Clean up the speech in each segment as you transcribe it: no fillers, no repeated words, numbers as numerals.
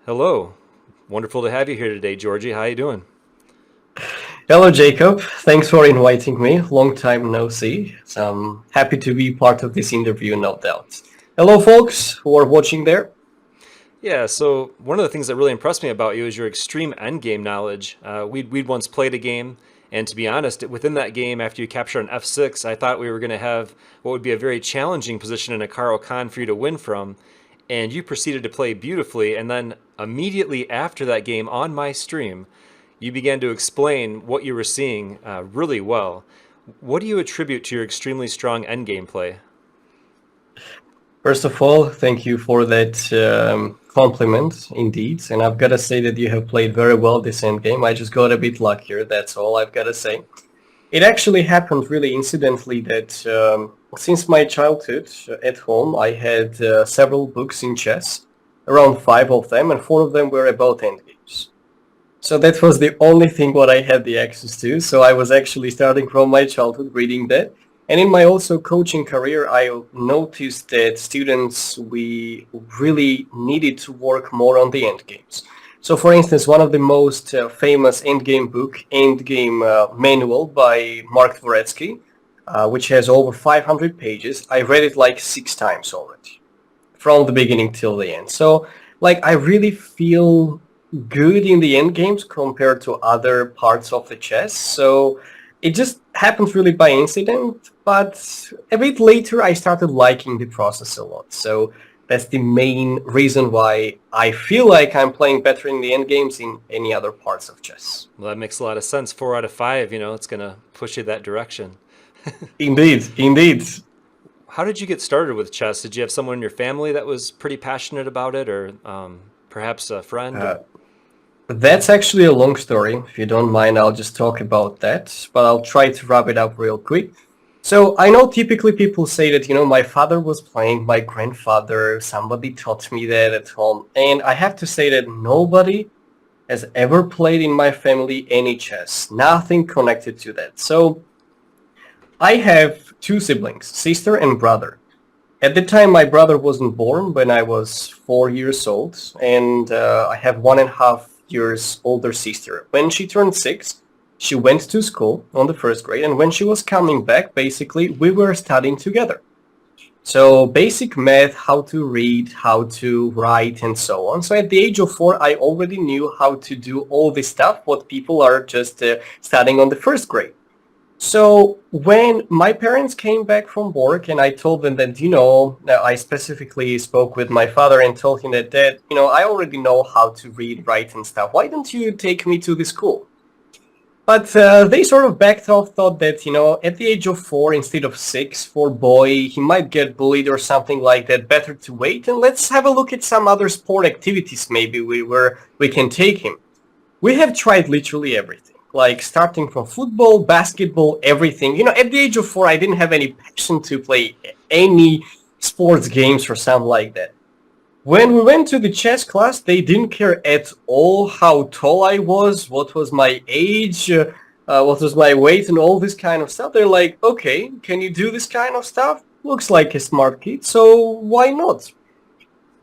Hello. Wonderful to have you here today, Giorgi. How you doing? Hello, Jacob. Thanks for inviting me. Long time no see. So I'm happy to be part of this interview, no doubt. Hello, folks who are watching there. Yeah, so one of the things that really impressed me about you is your extreme endgame knowledge. We'd once played a game, and to be honest, within that game, after you capture an F6, I thought we were going to have what would be a very challenging position in a Karo Khan for you to win from, and you proceeded to play beautifully, and then immediately after that game on my stream, you began to explain what you were seeing really well. What do you attribute to your extremely strong endgame play? First of all, thank you for that compliment, indeed. And I've got to say that you have played very well this end game. I just got a bit luckier, that's all I've got to say. It actually happened really incidentally that since my childhood at home, I had several books in chess, around five of them, and four of them were about endgames. So that was the only thing what I had the access to. So I was actually starting from my childhood reading that. And in my also coaching career, I noticed that students, we really needed to work more on the end games. So for instance, one of the most famous endgame book, Endgame Manual by Mark Dvoretsky, which has over 500 pages, I read it like 6 times already, from the beginning till the end. So like I really feel good in the end games compared to other parts of the chess. So it just happened really by incident, but a bit later I started liking the process a lot. So that's the main reason why I feel like I'm playing better in the end games in any other parts of chess. Well, that makes a lot of sense. 4 out of 5, it's going to push you that direction. Indeed, indeed. How did you get started with chess? Did you have someone in your family that was pretty passionate about it, or perhaps a friend? Uh, that's actually a long story. If you don't mind, I'll just talk about that, but I'll try to wrap it up real quick. So I know typically people say that, my father was playing, my grandfather, somebody taught me that at home. And I have to say that nobody has ever played in my family any chess, nothing connected to that. So I have two siblings, sister and brother. At the time, my brother wasn't born when I was 4 years old, and I have 1.5 years older sister. When she turned 6, she went to school on the first grade, and when she was coming back, basically, we were studying together. So basic math, how to read, how to write, and so on. So at the age of 4, I already knew how to do all this stuff, what people are just studying on the first grade. So when my parents came back from work and I told them that, I specifically spoke with my father and told him that, Dad, I already know how to read, write and stuff. Why don't you take me to the school? But they sort of backed off, thought that, at the age of 4 instead of 6, for boy, he might get bullied or something like that. Better to wait and let's have a look at some other sport activities maybe where we can take him. We have tried literally everything, like starting from football, basketball, everything. At the age of 4, I didn't have any passion to play any sports games or something like that. When we went to the chess class, they didn't care at all how tall I was, what was my age, what was my weight, and all this kind of stuff. They're like, okay, can you do this kind of stuff? Looks like a smart kid, so why not?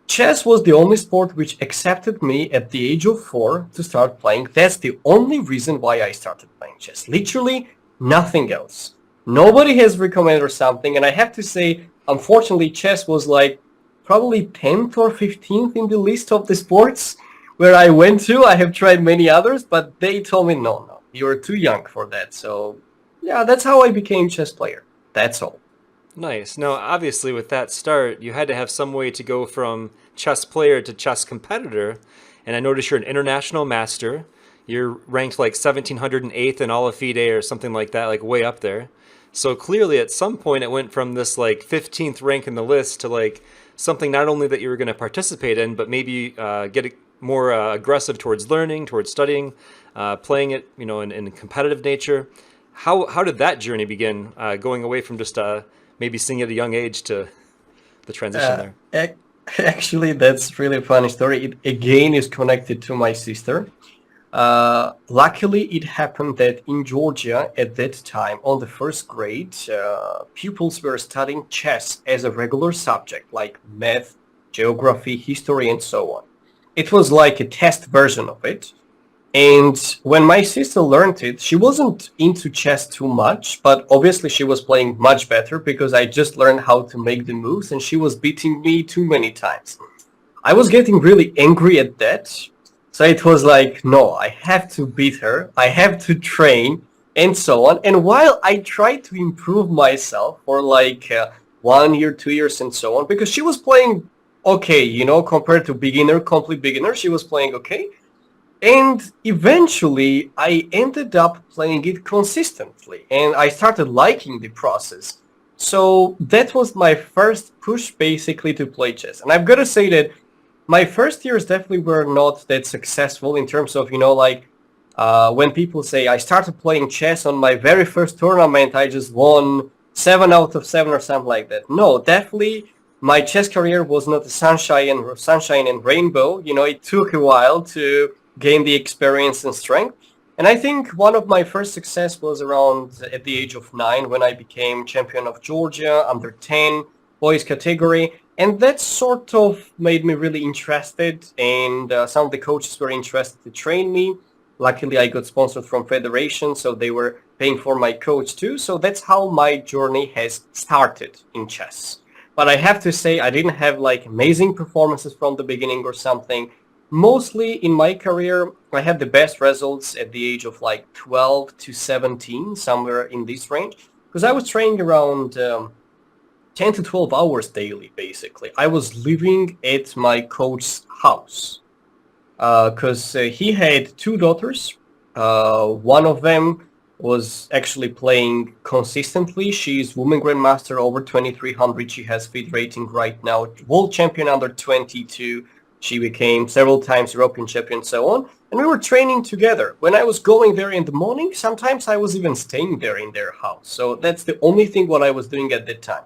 Chess was the only sport which accepted me at the age of 4 to start playing. That's the only reason why I started playing chess. Literally nothing else. Nobody has recommended or something, and I have to say, unfortunately, chess was like probably 10th or 15th in the list of the sports where I went to. I have tried many others, but they told me, no, you're too young for that. So yeah, that's how I became chess player. That's all. Nice. Now, obviously, with that start, you had to have some way to go from chess player to chess competitor. And I notice you're an international master. You're ranked like 1708th in all of FIDE or something like that, like way up there. So clearly, at some point, it went from this like 15th rank in the list to like something not only that you were going to participate in, but maybe get more aggressive towards learning, towards studying, playing it, in competitive nature. How did that journey begin, going away from just maybe seeing at a young age to the transition Uh, there? ac- Actually, that's really a funny story. It again is connected to my sister. Luckily, it happened that in Georgia at that time, on the first grade, pupils were studying chess as a regular subject, like math, geography, history, and so on. it was like a test version of it. And when my sister learned it, she wasn't into chess too much, but obviously she was playing much better because I just learned how to make the moves and she was beating me too many times. I was getting really angry at that. So it was like, no, I have to beat her. I have to train and so on. And while I tried to improve myself for like 1 year, 2 years and so on, because she was playing okay, compared to beginner, complete beginner, she was playing okay. And eventually I ended up playing it consistently and I started liking the process. So that was my first push basically to play chess. And I've got to say that my first years definitely were not that successful in terms of, when people say I started playing chess on my very first tournament, I just won 7 out of 7 or something like that. No, definitely my chess career was not a sunshine and rainbow. It took a while to gain the experience and strength. And I think one of my first success was around at the age of 9 when I became champion of Georgia under 10 boys category. And that sort of made me really interested, and some of the coaches were interested to train me. Luckily, I got sponsored from Federation, so they were paying for my coach too. So that's how my journey has started in chess. But I have to say, I didn't have like amazing performances from the beginning or something. Mostly in my career, I had the best results at the age of like 12 to 17, somewhere in this range, because I was training around 10 to 12 hours daily, basically. I was living at my coach's house because he had 2 daughters. One of them was actually playing consistently. She's women grandmaster over 2300. She has FIDE rating right now, world champion under 22. She became several times European champion, so on. And we were training together. When I was going there in the morning, sometimes I was even staying there in their house. So that's the only thing what I was doing at that time.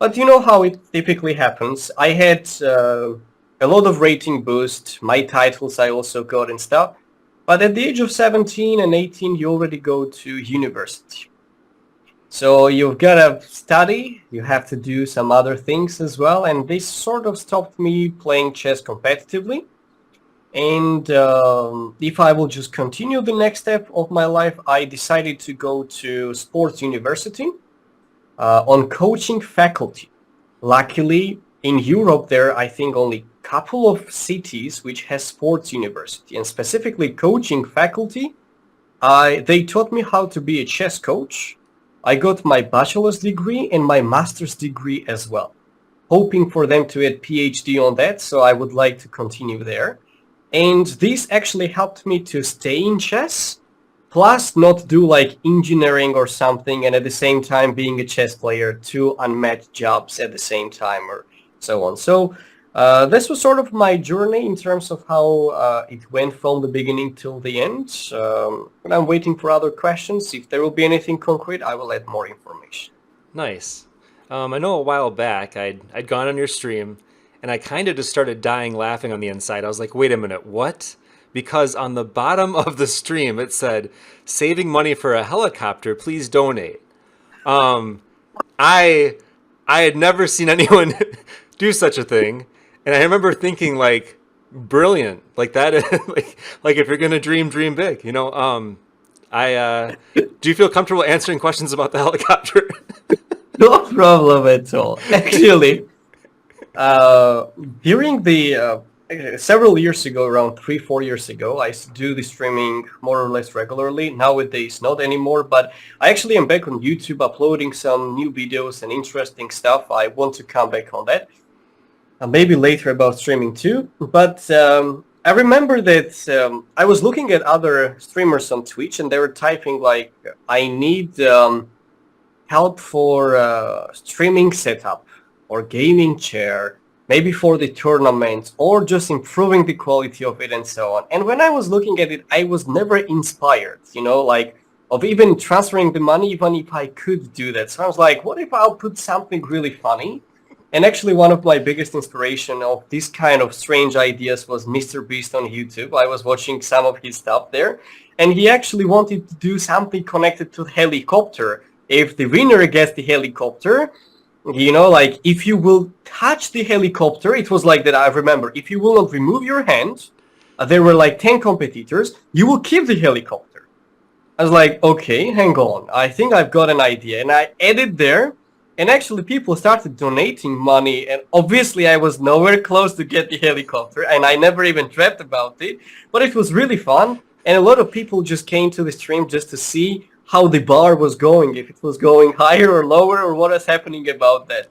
But you know how it typically happens. I had a lot of rating boost. My titles I also got and stuff. But at the age of 17 and 18, you already go to university. So you've got to study, you have to do some other things as well, and this sort of stopped me playing chess competitively. And if I will just continue the next step of my life, I decided to go to sports university on coaching faculty. Luckily, in Europe, there are, I think, only a couple of cities which has sports university, and specifically coaching faculty. They taught me how to be a chess coach. I got my bachelor's degree and my master's degree as well, hoping for them to add PhD on that, so I would like to continue there. And this actually helped me to stay in chess, plus not do like engineering or something, and at the same time being a chess player, 2 unmatched jobs at the same time or so on. So this was sort of my journey in terms of how it went from the beginning till the end. And I'm waiting for other questions. If there will be anything concrete, I will add more information. Nice. I know a while back I'd gone on your stream and I kind of just started dying laughing on the inside. I was like, wait a minute, what? Because on the bottom of the stream it said, saving money for a helicopter, please donate. I had never seen anyone do such a thing. And I remember thinking, like, brilliant, like that, like if you're gonna dream big, do you feel comfortable answering questions about the helicopter? No problem at all. Actually, during the several years ago, around 3-4 years ago, I do the streaming more or less regularly. Nowadays, not anymore, but I actually am back on YouTube uploading some new videos and interesting stuff. I want to come back on that. Maybe later about streaming too, but I remember that I was looking at other streamers on Twitch and they were typing like, I need help for streaming setup or gaming chair, maybe for the tournament or just improving the quality of it and so on. And when I was looking at it, I was never inspired, like of even transferring the money, even if I could do that. So I was like, what if I'll put something really funny? And actually one of my biggest inspiration of this kind of strange ideas was Mr. Beast on YouTube. I was watching some of his stuff there, and he actually wanted to do something connected to helicopter. If the winner gets the helicopter, like if you will touch the helicopter, it was like that, I remember. If you will not remove your hand, there were like 10 competitors, you will keep the helicopter. I was like, okay, hang on. I think I've got an idea. And I added there, and actually people started donating money, and obviously I was nowhere close to get the helicopter, and I never even dreamt about it, but it was really fun, and a lot of people just came to the stream just to see how the bar was going, if it was going higher or lower, or what is happening about that.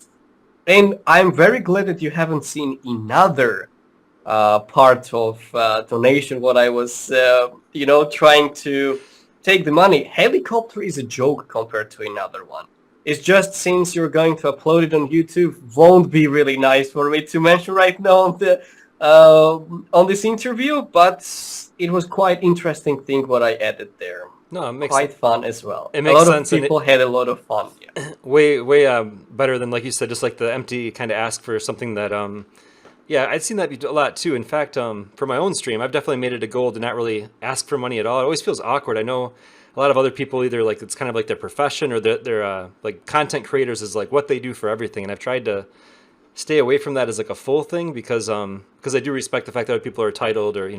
And I'm very glad that you haven't seen another part of donation, what I was, trying to take the money. Helicopter is a joke compared to another one. It's just, since you're going to upload it on YouTube, won't be really nice for me to mention right now on this interview, but it was quite interesting thing what I added there. No, it makes Quite fun as well. It makes sense. A lot of people had a lot of fun. Yeah. way better than, like you said, just like the empty kind of ask for something that yeah, I've seen that a lot too. In fact, for my own stream, I've definitely made it a goal to not really ask for money at all. It always feels awkward. I know a lot of other people, either like it's kind of like their profession, or they're like content creators is like what they do for everything. And I've tried to stay away from that as like a full thing, because I do respect the fact that other people are titled, or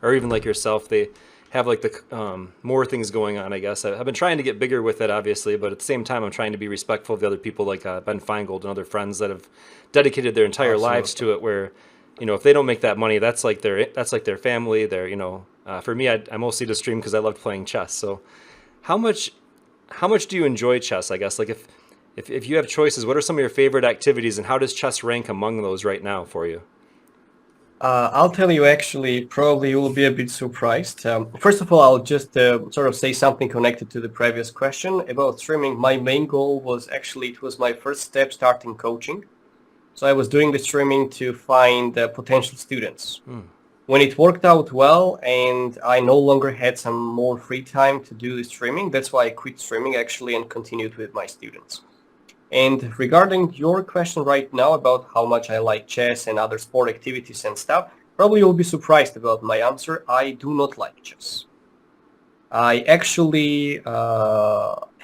or even like yourself, they have like the more things going on, I guess. I've been trying to get bigger with it, obviously, but at the same time, I'm trying to be respectful of the other people, like Ben Feingold and other friends that have dedicated their entire lives to it. Where, if they don't make that money, that's like their family. For me, I mostly just stream because I loved playing chess. So, how much do you enjoy chess? I guess, like if you have choices, what are some of your favorite activities, and how does chess rank among those right now for you? I'll tell you, actually, probably you will be a bit surprised. First of all, I'll just sort of say something connected to the previous question about streaming. My main goal was actually, it was my first step starting coaching. So I was doing the streaming to find potential students. When it worked out well and I no longer had some more free time to do the streaming, that's why I quit streaming actually and continued with my students. And regarding your question right now about how much I like chess and other sport activities and stuff, probably you'll be surprised about my answer. I do not like chess. I actually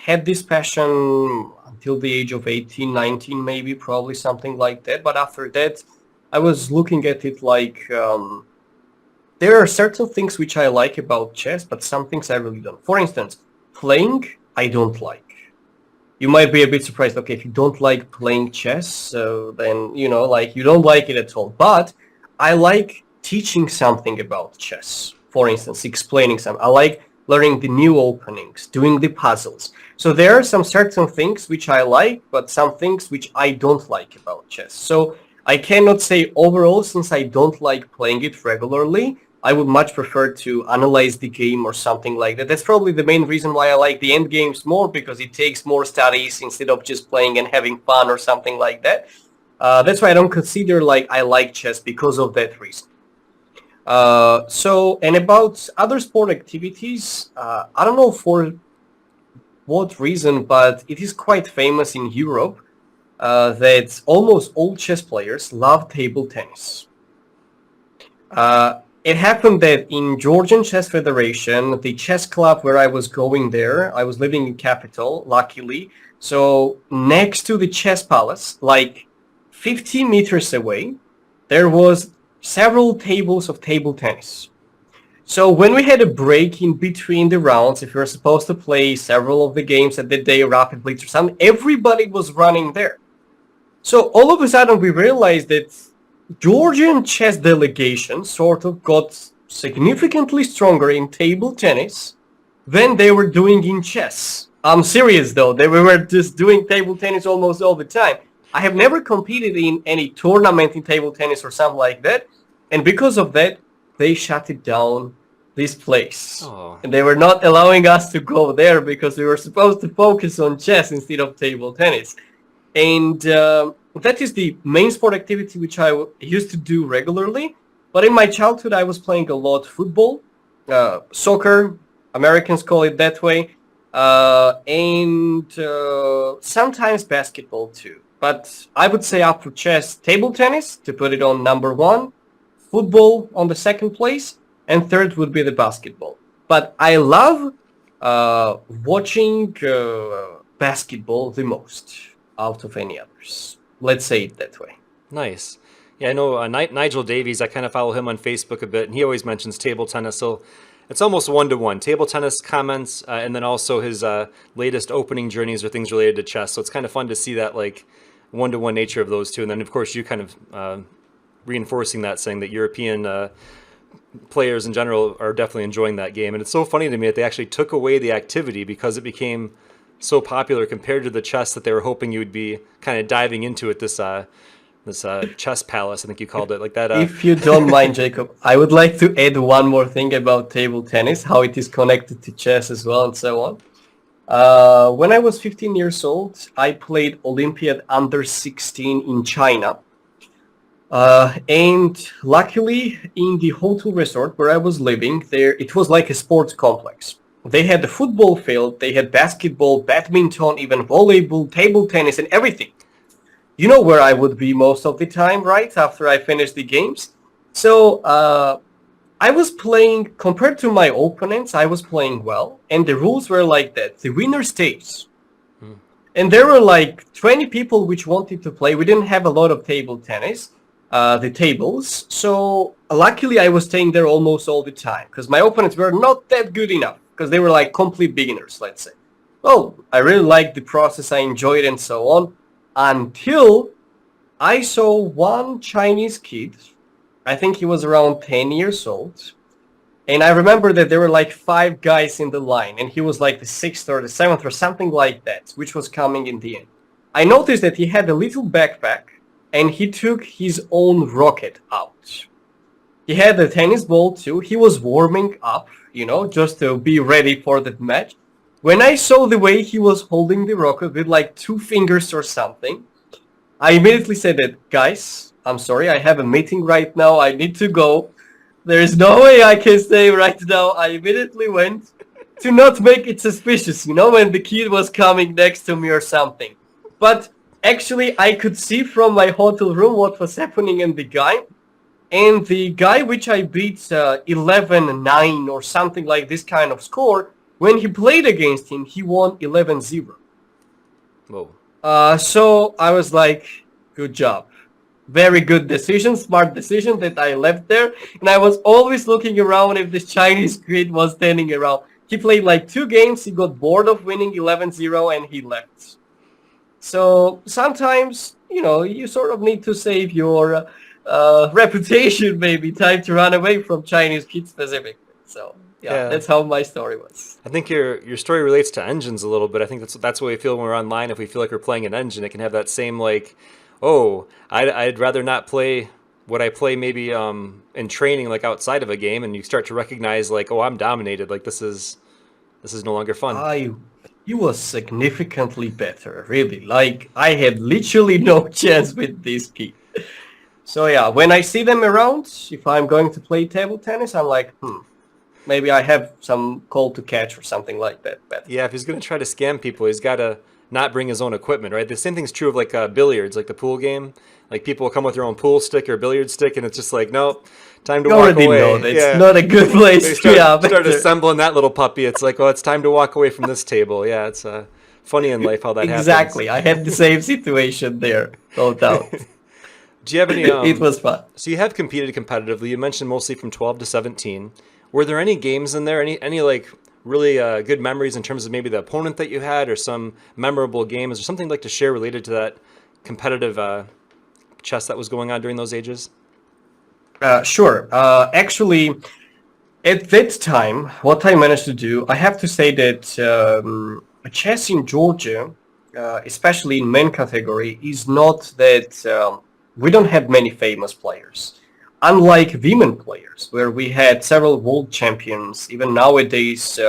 had this passion until the age of 18, 19, maybe, probably something like that. But after that, I was looking at it like there are certain things which I like about chess, but some things I really don't. For instance, playing, I don't like. You might be a bit surprised, okay, if you don't like playing chess, so then, like you don't like it at all. But I like teaching something about chess. For instance, explaining something. I like learning the new openings, doing the puzzles. So there are some certain things which I like, but some things which I don't like about chess. So I cannot say overall, since I don't like playing it regularly, I would much prefer to analyze the game or something like that. That's probably the main reason why I like the end games more, because it takes more studies instead of just playing and having fun or something like that. That's why I don't consider like I like chess, because of that reason. And about other sport activities, I don't know for what reason, but it is quite famous in Europe that almost all chess players love table tennis. It happened that in Georgian Chess Federation, the chess club where I was going there, I was living in capital, luckily. So next to the chess palace, like 50 meters away, there was several tables of table tennis. So when we had a break in between the rounds, if we were supposed to play several of the games at the day, Rapid Blitz or something, everybody was running there. So all of a sudden we realized that Georgian chess delegation sort of got significantly stronger in table tennis than they were doing in chess. I'm serious though, they were just doing table tennis almost all the time. I have never competed in any tournament in table tennis or something like that, and because of that, they shut it down, this place. Oh. And they were not allowing us to go there because we were supposed to focus on chess instead of table tennis. And that is the main sport activity which I used to do regularly. But in my childhood, I was playing a lot football, soccer, Americans call it that way, and sometimes basketball too. But I would say after chess, table tennis, to put it on number one, football on the second place, and third would be the basketball. But I love watching basketball the most out of any others. Let's say it that way. Nice. Yeah, I know Nigel Davies. I kind of follow him on Facebook a bit, and he always mentions table tennis. So it's almost one-to-one. Table tennis comments, and then also his latest opening journeys or things related to chess. So it's kind of fun to see that like one-to-one nature of those two. And then of course you kind of reinforcing that, saying that European players in general are definitely enjoying that game. And it's so funny to me that they actually took away the activity because it became so popular compared to the chess that they were hoping you would be kind of diving into it. This chess palace, I think you called it, like that. If you don't mind, Jacob, I would like to add one more thing about table tennis, how it is connected to chess as well and so on. When I was 15 years old, I played Olympiad under 16 in China. And luckily, in the hotel resort where I was living, there it was like a sports complex. They had a football field, they had basketball, badminton, even volleyball, table tennis, and everything. You know where I would be most of the time, right? After I finished the games. So I was playing, compared to my opponents, I was playing well. And the rules were like that. The winner stays. And there were like 20 people which wanted to play. We didn't have a lot of table tennis, the tables. So luckily I was staying there almost all the time because my opponents were not that good enough because they were like complete beginners, let's say. Well, I really liked the process. I enjoyed it and so on. Until I saw one Chinese kid, I think he was around 10 years old, and I remember that there were like 5 guys in the line, and he was like the 6th or the 7th or something like that, which was coming in the end. I noticed that he had a little backpack, and he took his own racket out. He had a tennis ball too. He was warming up, just to be ready for that match. When I saw the way he was holding the racket with like 2 fingers or something, I immediately said that, guys, I'm sorry, I have a meeting right now. I need to go. There is no way I can stay right now. I immediately went to not make it suspicious, when the kid was coming next to me or something. But actually, I could see from my hotel room what was happening in the game. And the guy which I beat 11-9 or something like this kind of score, when he played against him, he won 11-0. Whoa. So I was like, good job. Very good decision, smart decision that I left there. And I was always looking around if this Chinese kid was standing around. He played like 2 games, he got bored of winning 11-0 and he left. So sometimes, you sort of need to save your reputation, maybe. Time to run away from Chinese kids specifically. So yeah, that's how my story was. I think your story relates to engines a little bit. I think that's what we feel when we're online. If we feel like we're playing an engine, it can have that same like, oh, I'd rather not play what I play maybe in training, like outside of a game, and you start to recognize like, oh, I'm dominated. Like this is no longer fun. He was significantly better, really. Like I had literally no chance with this kid. So yeah, when I see them around, if I'm going to play table tennis, I'm like, maybe I have some call to catch or something like that. Yeah, if he's going to try to scam people, he's got to not bring his own equipment, right? The same thing's true of like billiards, like the pool game. Like people will come with their own pool stick or billiard stick, and it's just like, no, time to walk away. Know that's not a good place. They start assembling that little puppy. It's like, oh, it's time to walk away from this table. Yeah, it's funny in life how that happens. Exactly. I had the same situation there, no doubt. Do you have any? It was fun. So you have competed competitively. You mentioned mostly from 12 to 17. Were there any games in there? Any like really good memories in terms of maybe the opponent that you had, or some memorable games, or something you'd like to share related to that competitive chess that was going on during those ages? Sure. Actually, at that time, what I managed to do, I have to say that chess in Georgia, especially in men category, is not that. We don't have many famous players. Unlike women players, where we had several world champions, even nowadays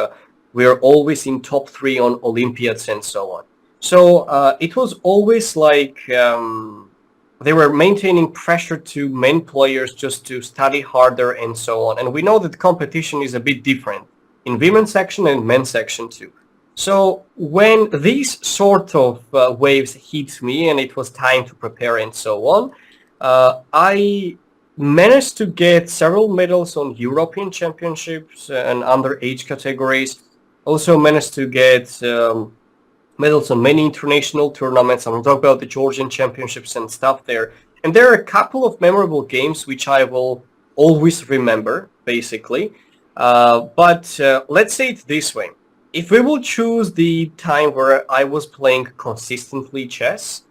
we're always in top 3 on Olympiads and so on. So it was always like they were maintaining pressure to men players just to study harder and so on. And we know that competition is a bit different in women's section and men's section too. So when these sort of waves hit me and it was time to prepare and so on, I managed to get several medals on European championships and underage categories. Also managed to get medals on many international tournaments. I'm talking about the Georgian championships and stuff there. And there are a couple of memorable games which I will always remember, basically. But let's say it this way. If we will choose the time where I was playing consistently chess,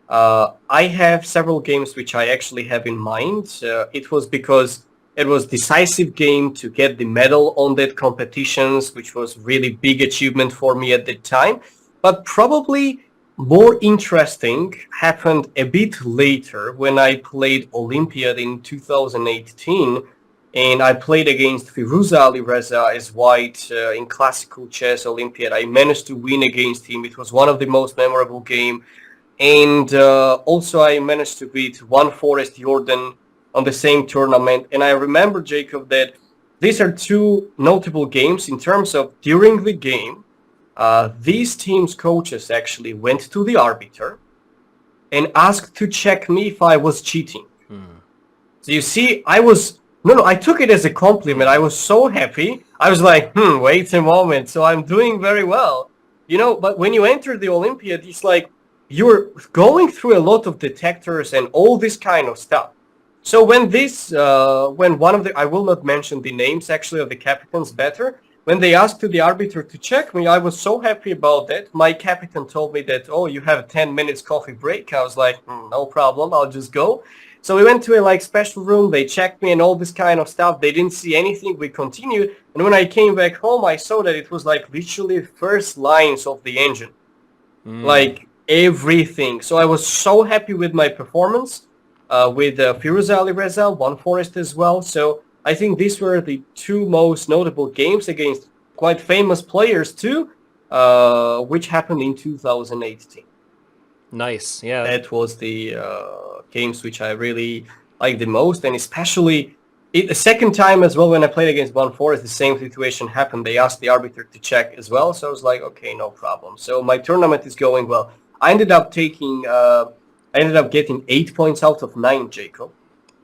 I have several games which I actually have in mind. It was because it was decisive game to get the medal on that competitions, which was really big achievement for me at the time. But probably more interesting happened a bit later when I played Olympiad in 2018, and I played against Firuza Alireza as white in classical chess Olympiad. I managed to win against him. It was one of the most memorable game. And also I managed to beat One Forest Jordan on the same tournament. And I remember, Jacob, that these are two notable games in terms of during the game, these teams' coaches actually went to the arbiter and asked to check me if I was cheating. So you see, I took it as a compliment. I was so happy. I was like, wait a moment. So I'm doing very well. But when you enter the Olympiad, it's like you're going through a lot of detectors and all this kind of stuff. So when one of I will not mention the names actually of the captains better, when they asked to the arbiter to check me, I was so happy about that. My captain told me that, you have a 10 minutes coffee break. I was like, no problem, I'll just go. So we went to a special room, they checked me and all this kind of stuff. They didn't see anything, we continued. And when I came back home, I saw that it was literally first lines of the engine. Everything. So I was so happy with my performance, with Firuza Alireza, One Forest as well. So I think these were the two most notable games against quite famous players too, which happened in 2018. Nice, yeah. That was the games which I really liked the most, and especially the second time as well when I played against One Forest, the same situation happened. They asked the arbiter to check as well, so I was like, okay, no problem. So my tournament is going well. I ended up getting 8 points out of 9, Jacob.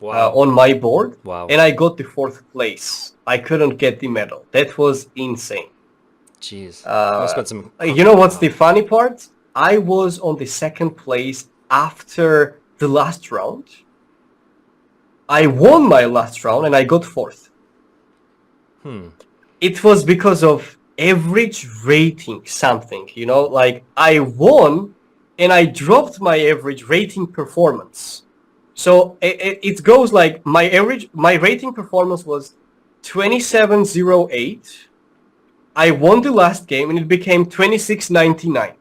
Wow. On my board. Wow. And I got the 4th place. I couldn't get the medal. That was insane. Jeez. Must have been some... You know what's the funny part? I was on the 2nd place after the last round. I won my last round and I got 4th. It was because of average rating something, I won and I dropped my average rating performance. So it goes like my rating performance was 2708. I won the last game and it became 2699.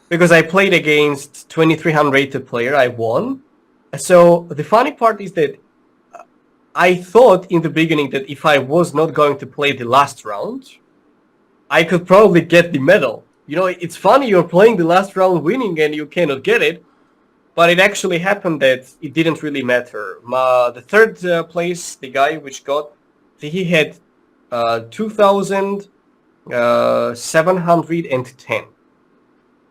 Because I played against 2300 rated player, I won. So the funny part is that I thought in the beginning that if I was not going to play the last round, I could probably get the medal. It's funny, you're playing the last round winning and you cannot get it. But it actually happened that it didn't really matter. The 3rd place, the guy he had 2,710.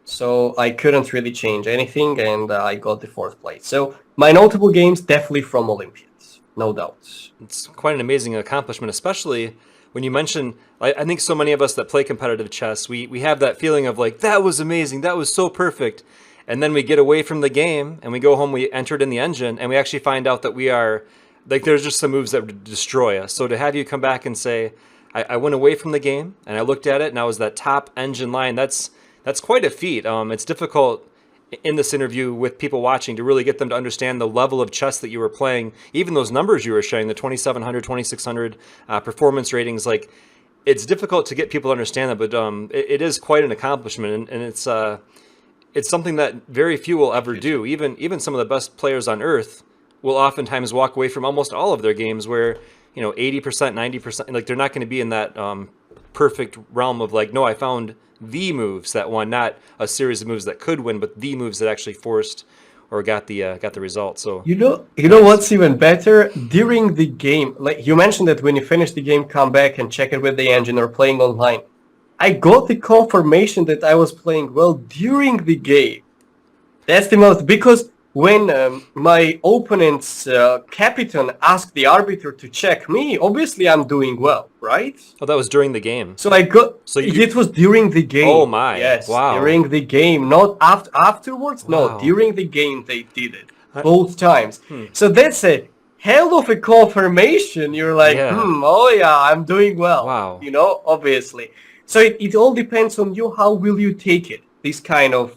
So I couldn't really change anything, and I got the 4th place. So my notable games definitely from Olympiads, no doubt. It's quite an amazing accomplishment, especially when you mention, I think so many of us that play competitive chess, we have that feeling of that was amazing, that was so perfect. And then we get away from the game and we go home, we entered in the engine, and we actually find out that we are, there's just some moves that would destroy us. So to have you come back and say, I went away from the game and I looked at it and I was that top engine line, that's quite a feat. It's difficult in this interview with people watching to really get them to understand the level of chess that you were playing, even those numbers you were sharing, the 2700, 2600 performance ratings. It's difficult to get people to understand that, but it is quite an accomplishment, and it's something that very few will ever do. Even some of the best players on earth will oftentimes walk away from almost all of their games where 80%, 90%, they're not going to be in that perfect realm of no, I found the moves that won, not a series of moves that could win, but the moves that actually forced or got the result. So you know what's even better? During the game, you mentioned that when you finish the game, come back and check it with the engine or playing online. I got the confirmation that I was playing well during the game. That's the most, because when my opponent's captain asked the arbiter to check me, obviously I'm doing well, right? Oh, that was during the game. So I got. So It was during the game. Oh my! Yes, Wow! during the game, not afterwards. No, Wow. during the game they did it both times. Hmm. So that's a hell of a confirmation. You're like, Yeah. oh yeah, I'm doing well. Wow. You know, obviously. So it all depends on you. How will you take it? This kind of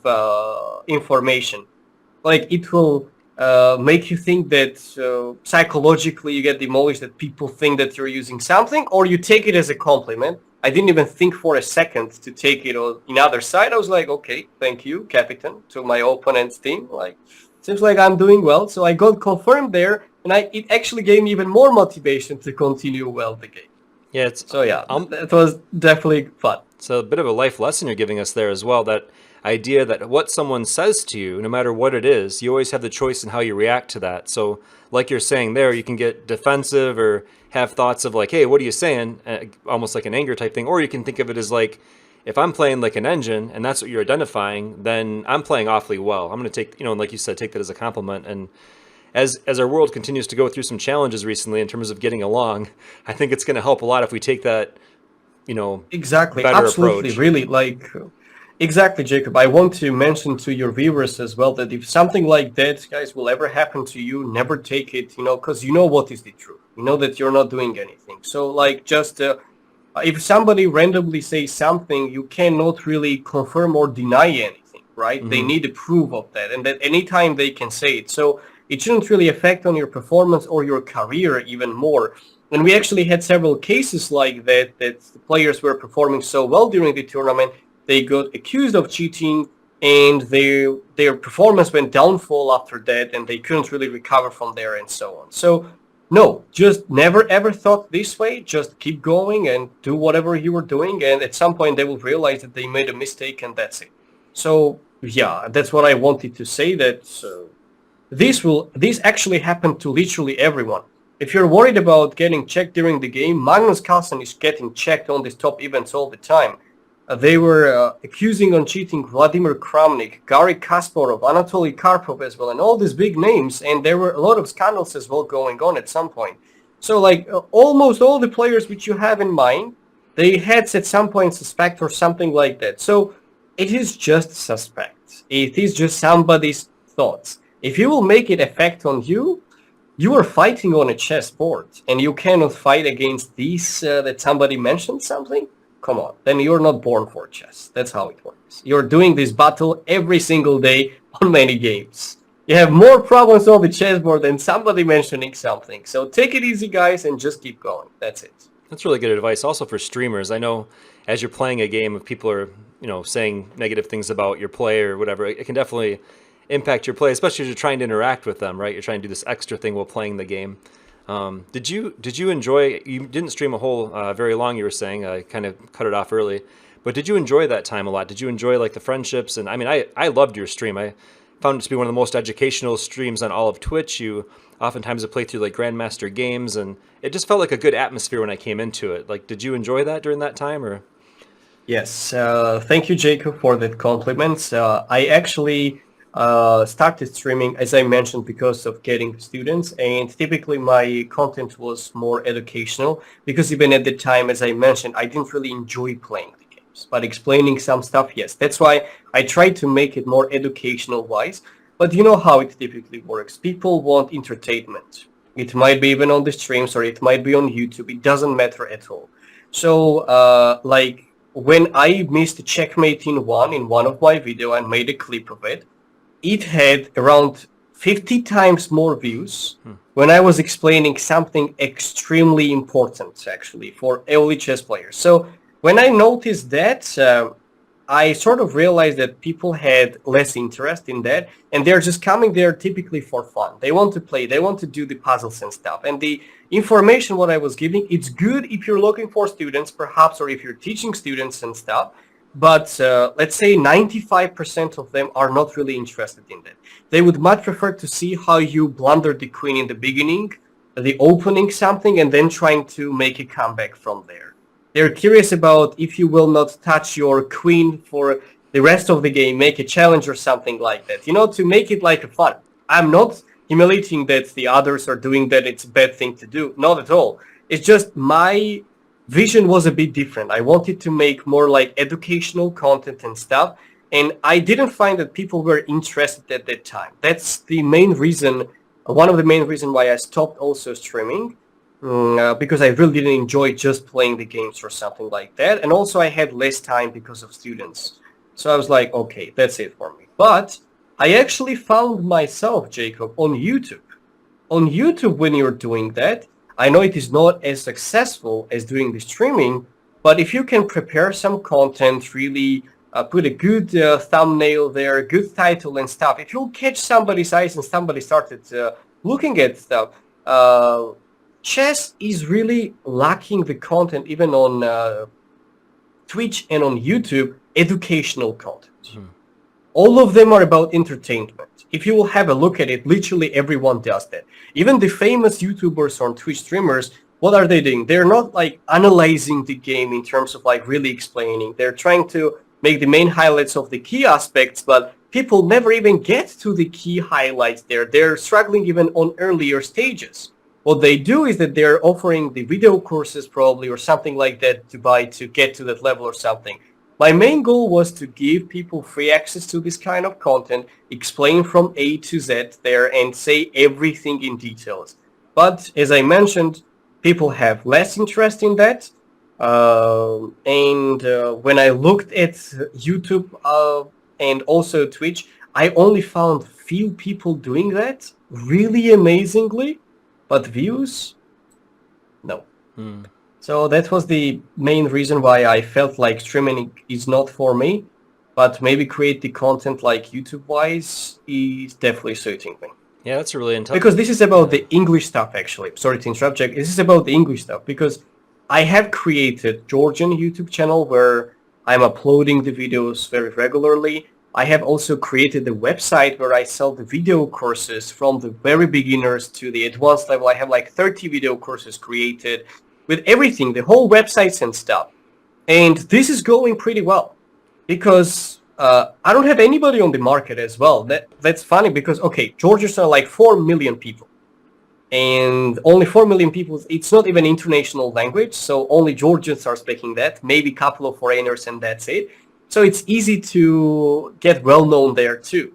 information, like it will make you think that psychologically you get demolished, that people think that you're using something, or you take it as a compliment. I didn't even think for a second to take it on the other side. I was like, okay, thank you, Captain, to my opponent's team. Like, seems like I'm doing well. So I got confirmed there, and it actually gave me even more motivation to continue well the game. Yeah, that was definitely fun. It's a bit of a life lesson you're giving us there as well, that idea that what someone says to you, no matter what it is, you always have the choice in how you react to that. So like you're saying there, you can get defensive or have thoughts of like, hey, what are you saying? Almost like an anger type thing. Or you can think of it as like, if I'm playing like an engine and that's what you're identifying, then I'm playing awfully well. I'm going to take, like you said, take that as a compliment. And as our world continues to go through some challenges recently in terms of getting along, I think it's going to help a lot if we take that, exactly, better absolutely, approach. really, like, exactly, Jacob. I want to mention to your viewers as well that if something like that, guys, will ever happen to you, never take it, because you know what is the truth. You know that you're not doing anything. So, like, just if somebody randomly says something, you cannot really confirm or deny anything, right? Mm-hmm. They need a proof of that, and that anytime they can say it. So it shouldn't really affect on your performance or your career even more. And we actually had several cases like that the players were performing so well during the tournament, they got accused of cheating, and their performance went downfall after that, and they couldn't really recover from there and so on. So no, just never ever thought this way. Just keep going and do whatever you were doing, and at some point they will realize that they made a mistake, and that's it. So yeah, that's what I wanted to say, that this actually happened to literally everyone. If you're worried about getting checked during the game, Magnus Carlsen is getting checked on these top events all the time. They were accusing on cheating Vladimir Kramnik, Garry Kasparov, Anatoly Karpov as well, and all these big names, and there were a lot of scandals as well going on at some point. So like almost all the players which you have in mind, they had at some point suspect or something like that. So it is just suspect. It is just somebody's thoughts. If you will make it affect on you, you are fighting on a chessboard, and you cannot fight against these that somebody mentioned something. Come on, then you're not born for chess. That's how it works. You're doing this battle every single day on many games. You have more problems on the chessboard than somebody mentioning something. So take it easy, guys, and just keep going. That's it. That's really good advice also for streamers. I know as you're playing a game, if people are, saying negative things about your play or whatever, it can definitely impact your play, especially as you're trying to interact with them, right? You're trying to do this extra thing while playing the game. Did you enjoy? You didn't stream a whole very long. You were saying I kind of cut it off early, but did you enjoy that time a lot? Did you enjoy like the friendships? And I mean, I loved your stream. I found it to be one of the most educational streams on all of Twitch. You oftentimes would play through like Grandmaster games, and it just felt like a good atmosphere when I came into it. Like, did you enjoy that during that time, or? Yes, thank you, Jacob, for that compliment. I actually started streaming, as I mentioned, because of getting students, and typically my content was more educational, because even at the time, as I mentioned, I didn't really enjoy playing the games, but explaining some stuff, yes. That's why I tried to make it more educational wise, but you know how it typically works. People want entertainment. It might be even on the streams, or it might be on YouTube. It doesn't matter at all. So like when I missed checkmate in one of my video and made a clip of it, it had around 50 times more views when I was explaining something extremely important, actually, for early chess players. So when I noticed that, I sort of realized that people had less interest in that, and they're just coming there typically for fun. They want to play, they want to do the puzzles and stuff. And the information what I was giving, it's good if you're looking for students, perhaps, or if you're teaching students and stuff. But let's say 95% of them are not really interested in that. They would much prefer to see how you blunder the queen in the beginning, the opening something, and then trying to make a comeback from there. They're curious about if you will not touch your queen for the rest of the game, make a challenge or something like that, to make it like a fun. I'm not humiliating that the others are doing that. It's a bad thing to do. Not at all. It's just my vision was a bit different. I wanted to make more like educational content and stuff. And I didn't find that people were interested at that time. That's the main reason, one of the main reasons why I stopped also streaming, because I really didn't enjoy just playing the games or something like that. And also I had less time because of students. So I was like, okay, that's it for me. But I actually found myself, Jacob, on YouTube. On YouTube, when you're doing that, I know it is not as successful as doing the streaming, but if you can prepare some content, really put a good thumbnail there, good title and stuff, if you'll catch somebody's eyes and somebody started looking at stuff, chess is really lacking the content, even on Twitch and on YouTube, educational content. Mm-hmm. All of them are about entertainment. If you will have a look at it, literally everyone does that. Even the famous YouTubers or Twitch streamers, what are they doing? They're not like analyzing the game in terms of like really explaining. They're trying to make the main highlights of the key aspects, but people never even get to the key highlights there. They're struggling even on earlier stages. What they do is that they're offering the video courses probably or something like that to buy to get to that level or something. My main goal was to give people free access to this kind of content, explain from A to Z there and say everything in details. But as I mentioned, people have less interest in that. When I looked at YouTube and also Twitch, I only found few people doing that really amazingly, but views, no. So that was the main reason why I felt like streaming is not for me, but maybe create the content like YouTube-wise is definitely suiting me. Yeah, that's a really intense. Because this is about the English stuff, actually. Sorry to interrupt, Jack. This is about the English stuff because I have created Georgian YouTube channel where I'm uploading the videos very regularly. I have also created a website where I sell the video courses from the very beginners to the advanced level. I have like 30 video courses created with everything, the whole websites and stuff. And this is going pretty well because I don't have anybody on the market as well. That's funny because, okay, Georgians are like 4 million people. And only 4 million people, it's not even international language, so only Georgians are speaking that, maybe a couple of foreigners and that's it. So it's easy to get well known there too.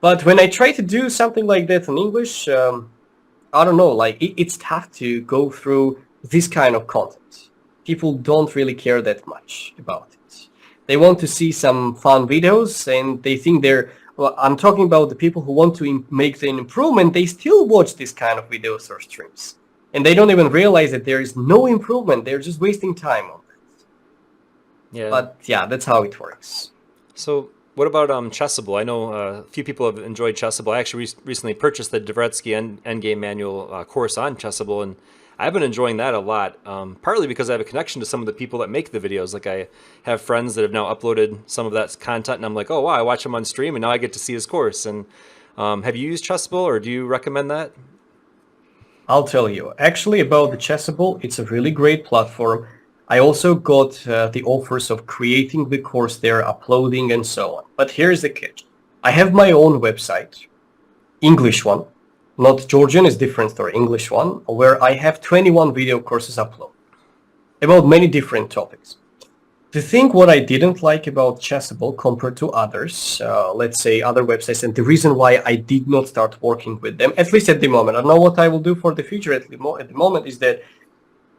But when I try to do something like that in English, I don't know, like it's tough to go through this kind of content. People don't really care that much about it. They want to see some fun videos and they think well, I'm talking about the people who want to make an improvement, they still watch this kind of videos or streams. And they don't even realize that there is no improvement. They're just wasting time on it. Yeah. But yeah, that's how it works. So what about Chessable? I know a few people have enjoyed Chessable. I actually recently purchased the Dvoretsky Endgame Manual course on Chessable, and I've been enjoying that a lot, partly because I have a connection to some of the people that make the videos. Like I have friends that have now uploaded some of that content, and I'm like, oh, wow, I watch him on stream, and now I get to see his course. And have you used Chessable, or do you recommend that? I'll tell you. Actually, about the Chessable, it's a really great platform. I also got the offers of creating the course there, uploading, and so on. But here's the catch. I have my own website, English one. Not Georgian, is different story, English one, where I have 21 video courses uploaded about many different topics. The thing what I didn't like about Chessable compared to others, let's say other websites, and the reason why I did not start working with them, at least at the moment, I don't know what I will do for the future at the moment, is that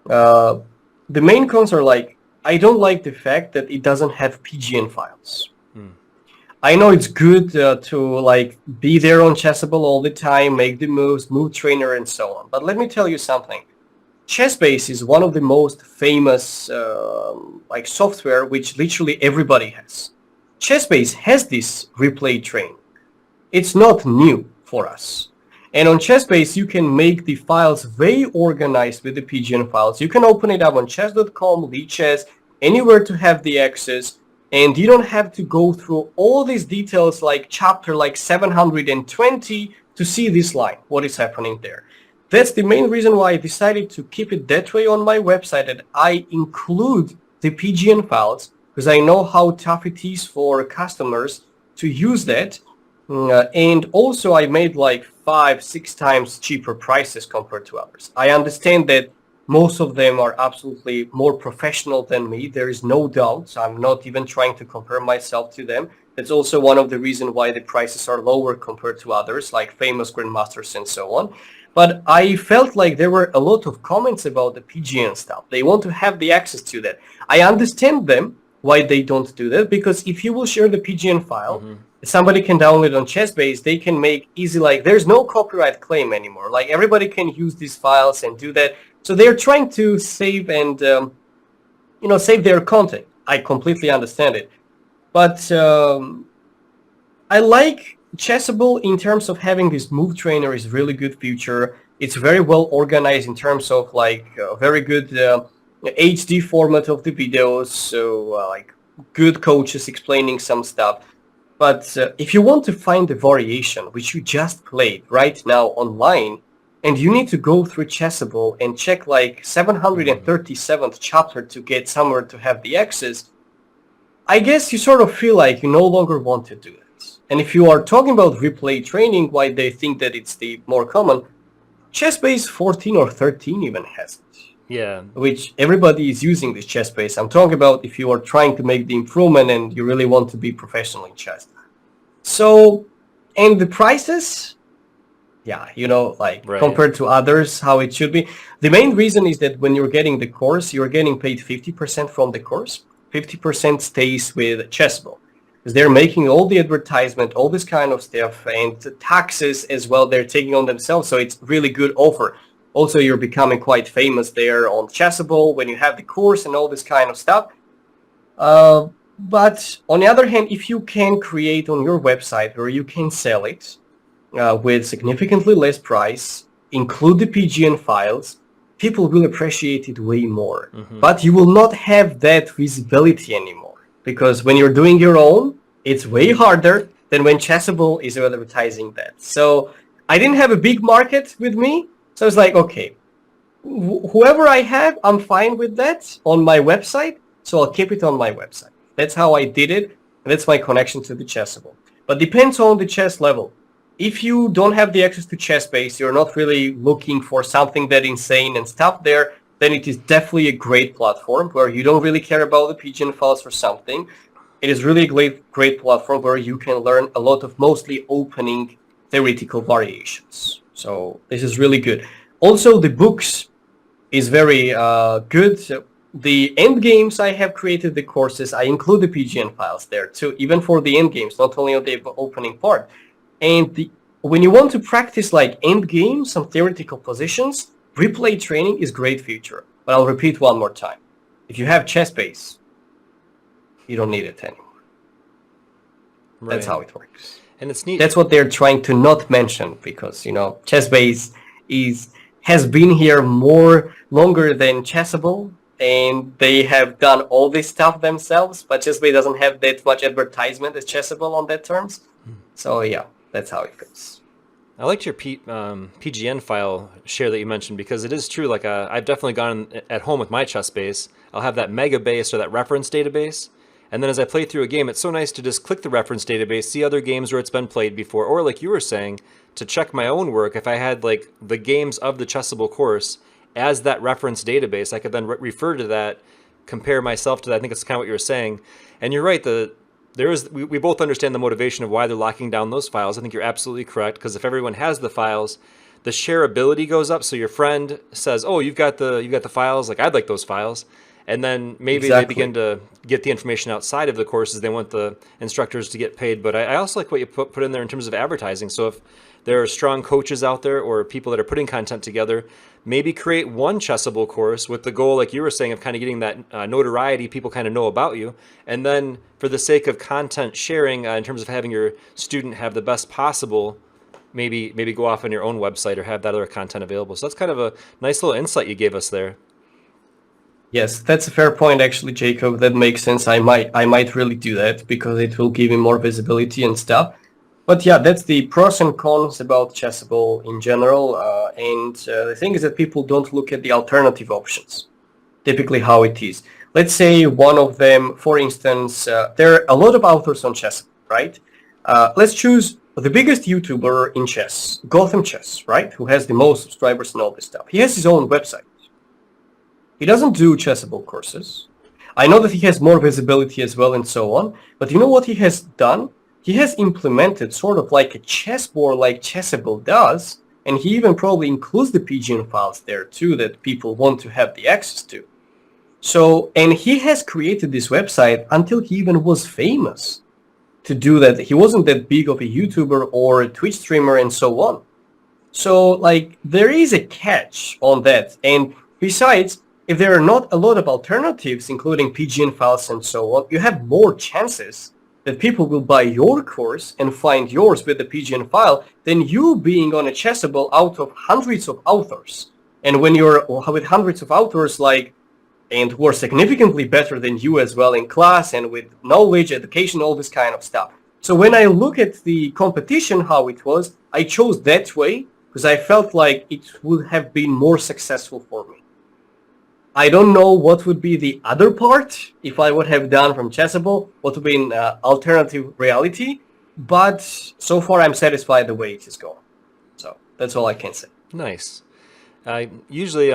the main cons are like, I don't like the fact that it doesn't have PGN files. I know it's good to like be there on Chessable all the time, make the moves, move trainer and so on. But let me tell you something. Chessbase is one of the most famous like software which literally everybody has. Chessbase has this replay training. It's not new for us. And on Chessbase, you can make the files very organized with the PGN files. You can open it up on chess.com, Lichess, anywhere to have the access. And you don't have to go through all these details like chapter like 720 to see this line, what is happening there. That's the main reason why I decided to keep it that way on my website, that I include the PGN files because I know how tough it is for customers to use that. And also I made like 5-6 times cheaper prices compared to others. I understand that most of them are absolutely more professional than me. There is no doubt. I'm not even trying to compare myself to them. That's also one of the reasons why the prices are lower compared to others, like famous grandmasters and so on. But I felt like there were a lot of comments about the PGN stuff. They want to have the access to that. I understand them why they don't do that, because if you will share the PGN file, somebody can download it on ChessBase, they can make easy, like there's no copyright claim anymore. Like everybody can use these files and do that. So they're trying to save and, save their content. I completely understand it. But I like Chessable in terms of having this move trainer is really good feature. It's very well organized in terms of like very good HD format of the videos. So like good coaches explaining some stuff. But if you want to find the variation, which you just played right now online, and you need to go through Chessable and check like 737th chapter to get somewhere to have the access, I guess you sort of feel like you no longer want to do it. And if you are talking about replay training, why they think that it's the more common, ChessBase 14 or 13 even has it. Yeah. Which everybody is using this ChessBase. I'm talking about if you are trying to make the improvement and you really want to be professional in chess. So, and the prices, yeah, Right. compared to others, how it should be. The main reason is that when you're getting the course, you're getting paid 50% from the course. 50% stays with Chessable. Because they're making all the advertisement, all this kind of stuff, and the taxes as well, they're taking on themselves. So it's really good offer. Also, you're becoming quite famous there on Chessable when you have the course and all this kind of stuff. But on the other hand, if you can create on your website or you can sell it with significantly less price, include the PGN files, people will appreciate it way more. But you will not have that visibility anymore. Because when you're doing your own, it's way harder than when Chessable is advertising that. So I didn't have a big market with me. So it's like, okay, whoever I have, I'm fine with that on my website. So I'll keep it on my website. That's how I did it. And that's my connection to the Chessable. But depends on the chess level. If you don't have the access to ChessBase, you're not really looking for something that insane and stuff there, then it is definitely a great platform where you don't really care about the PGN files or something. It is really a great platform where you can learn a lot of mostly opening theoretical variations. So this is really good. Also, the books is very good. The end games, I have created the courses. I include the PGN files there too, even for the end games, not only on the opening part. And when you want to practice like end games, some theoretical positions, replay training is great feature. But I'll repeat one more time. If you have ChessBase, you don't need it anymore. Right. That's how it works. And it's neat. That's what they're trying to not mention because, ChessBase has been here longer than Chessable, and they have done all this stuff themselves, but ChessBase doesn't have that much advertisement as Chessable on that terms. So yeah, that's how it goes. I liked your PGN file share that you mentioned because it is true. Like I've definitely gone at home with my ChessBase. I'll have that mega base or that reference database. And then as I play through a game, it's so nice to just click the reference database, see other games where it's been played before, or like you were saying, to check my own work. If I had like the games of the Chessable course as that reference database, I could then refer to that, compare myself to that. I think it's kind of what you were saying. And you're right, we both understand the motivation of why they're locking down those files. I think you're absolutely correct, because if everyone has the files, the shareability goes up. So your friend says, "Oh, you've got the files. Like I'd like those files." And then maybe they begin to get the information outside of the courses. They want the instructors to get paid. But I also like what you put in there in terms of advertising. So if there are strong coaches out there or people that are putting content together, maybe create one Chessable course with the goal, like you were saying, of kind of getting that notoriety, people kind of know about you. And then for the sake of content sharing, in terms of having your student have the best possible, maybe go off on your own website or have that other content available. So that's kind of a nice little insight you gave us there. Yes, that's a fair point, actually, Jacob. That makes sense. I might really do that because it will give me more visibility and stuff. But yeah, that's the pros and cons about Chessable in general. And the thing is that people don't look at the alternative options, typically how it is. Let's say one of them, for instance, there are a lot of authors on Chessable, right? Let's choose the biggest YouTuber in chess, Gotham Chess, right, who has the most subscribers and all this stuff, he has his own website. He doesn't do Chessable courses. I know that he has more visibility as well and so on, but you know what he has done? He has implemented sort of like a chessboard like Chessable does, and he even probably includes the PGN files there too that people want to have the access to. So, and he has created this website until he even was famous to do that. He wasn't that big of a YouTuber or a Twitch streamer and so on. So, like, there is a catch on that. And besides, if there are not a lot of alternatives, including PGN files and so on, you have more chances that people will buy your course and find yours with the PGN file than you being on a Chessable out of hundreds of authors. And when you're with hundreds of authors, like, and who are significantly better than you as well in class and with knowledge, education, all this kind of stuff. So when I look at the competition, how it was, I chose that way because I felt like it would have been more successful for me. I don't know what would be the other part if I would have done from Chessable, what would be an alternative reality, but so far I'm satisfied the way it is going. So that's all I can say. Nice. Usually,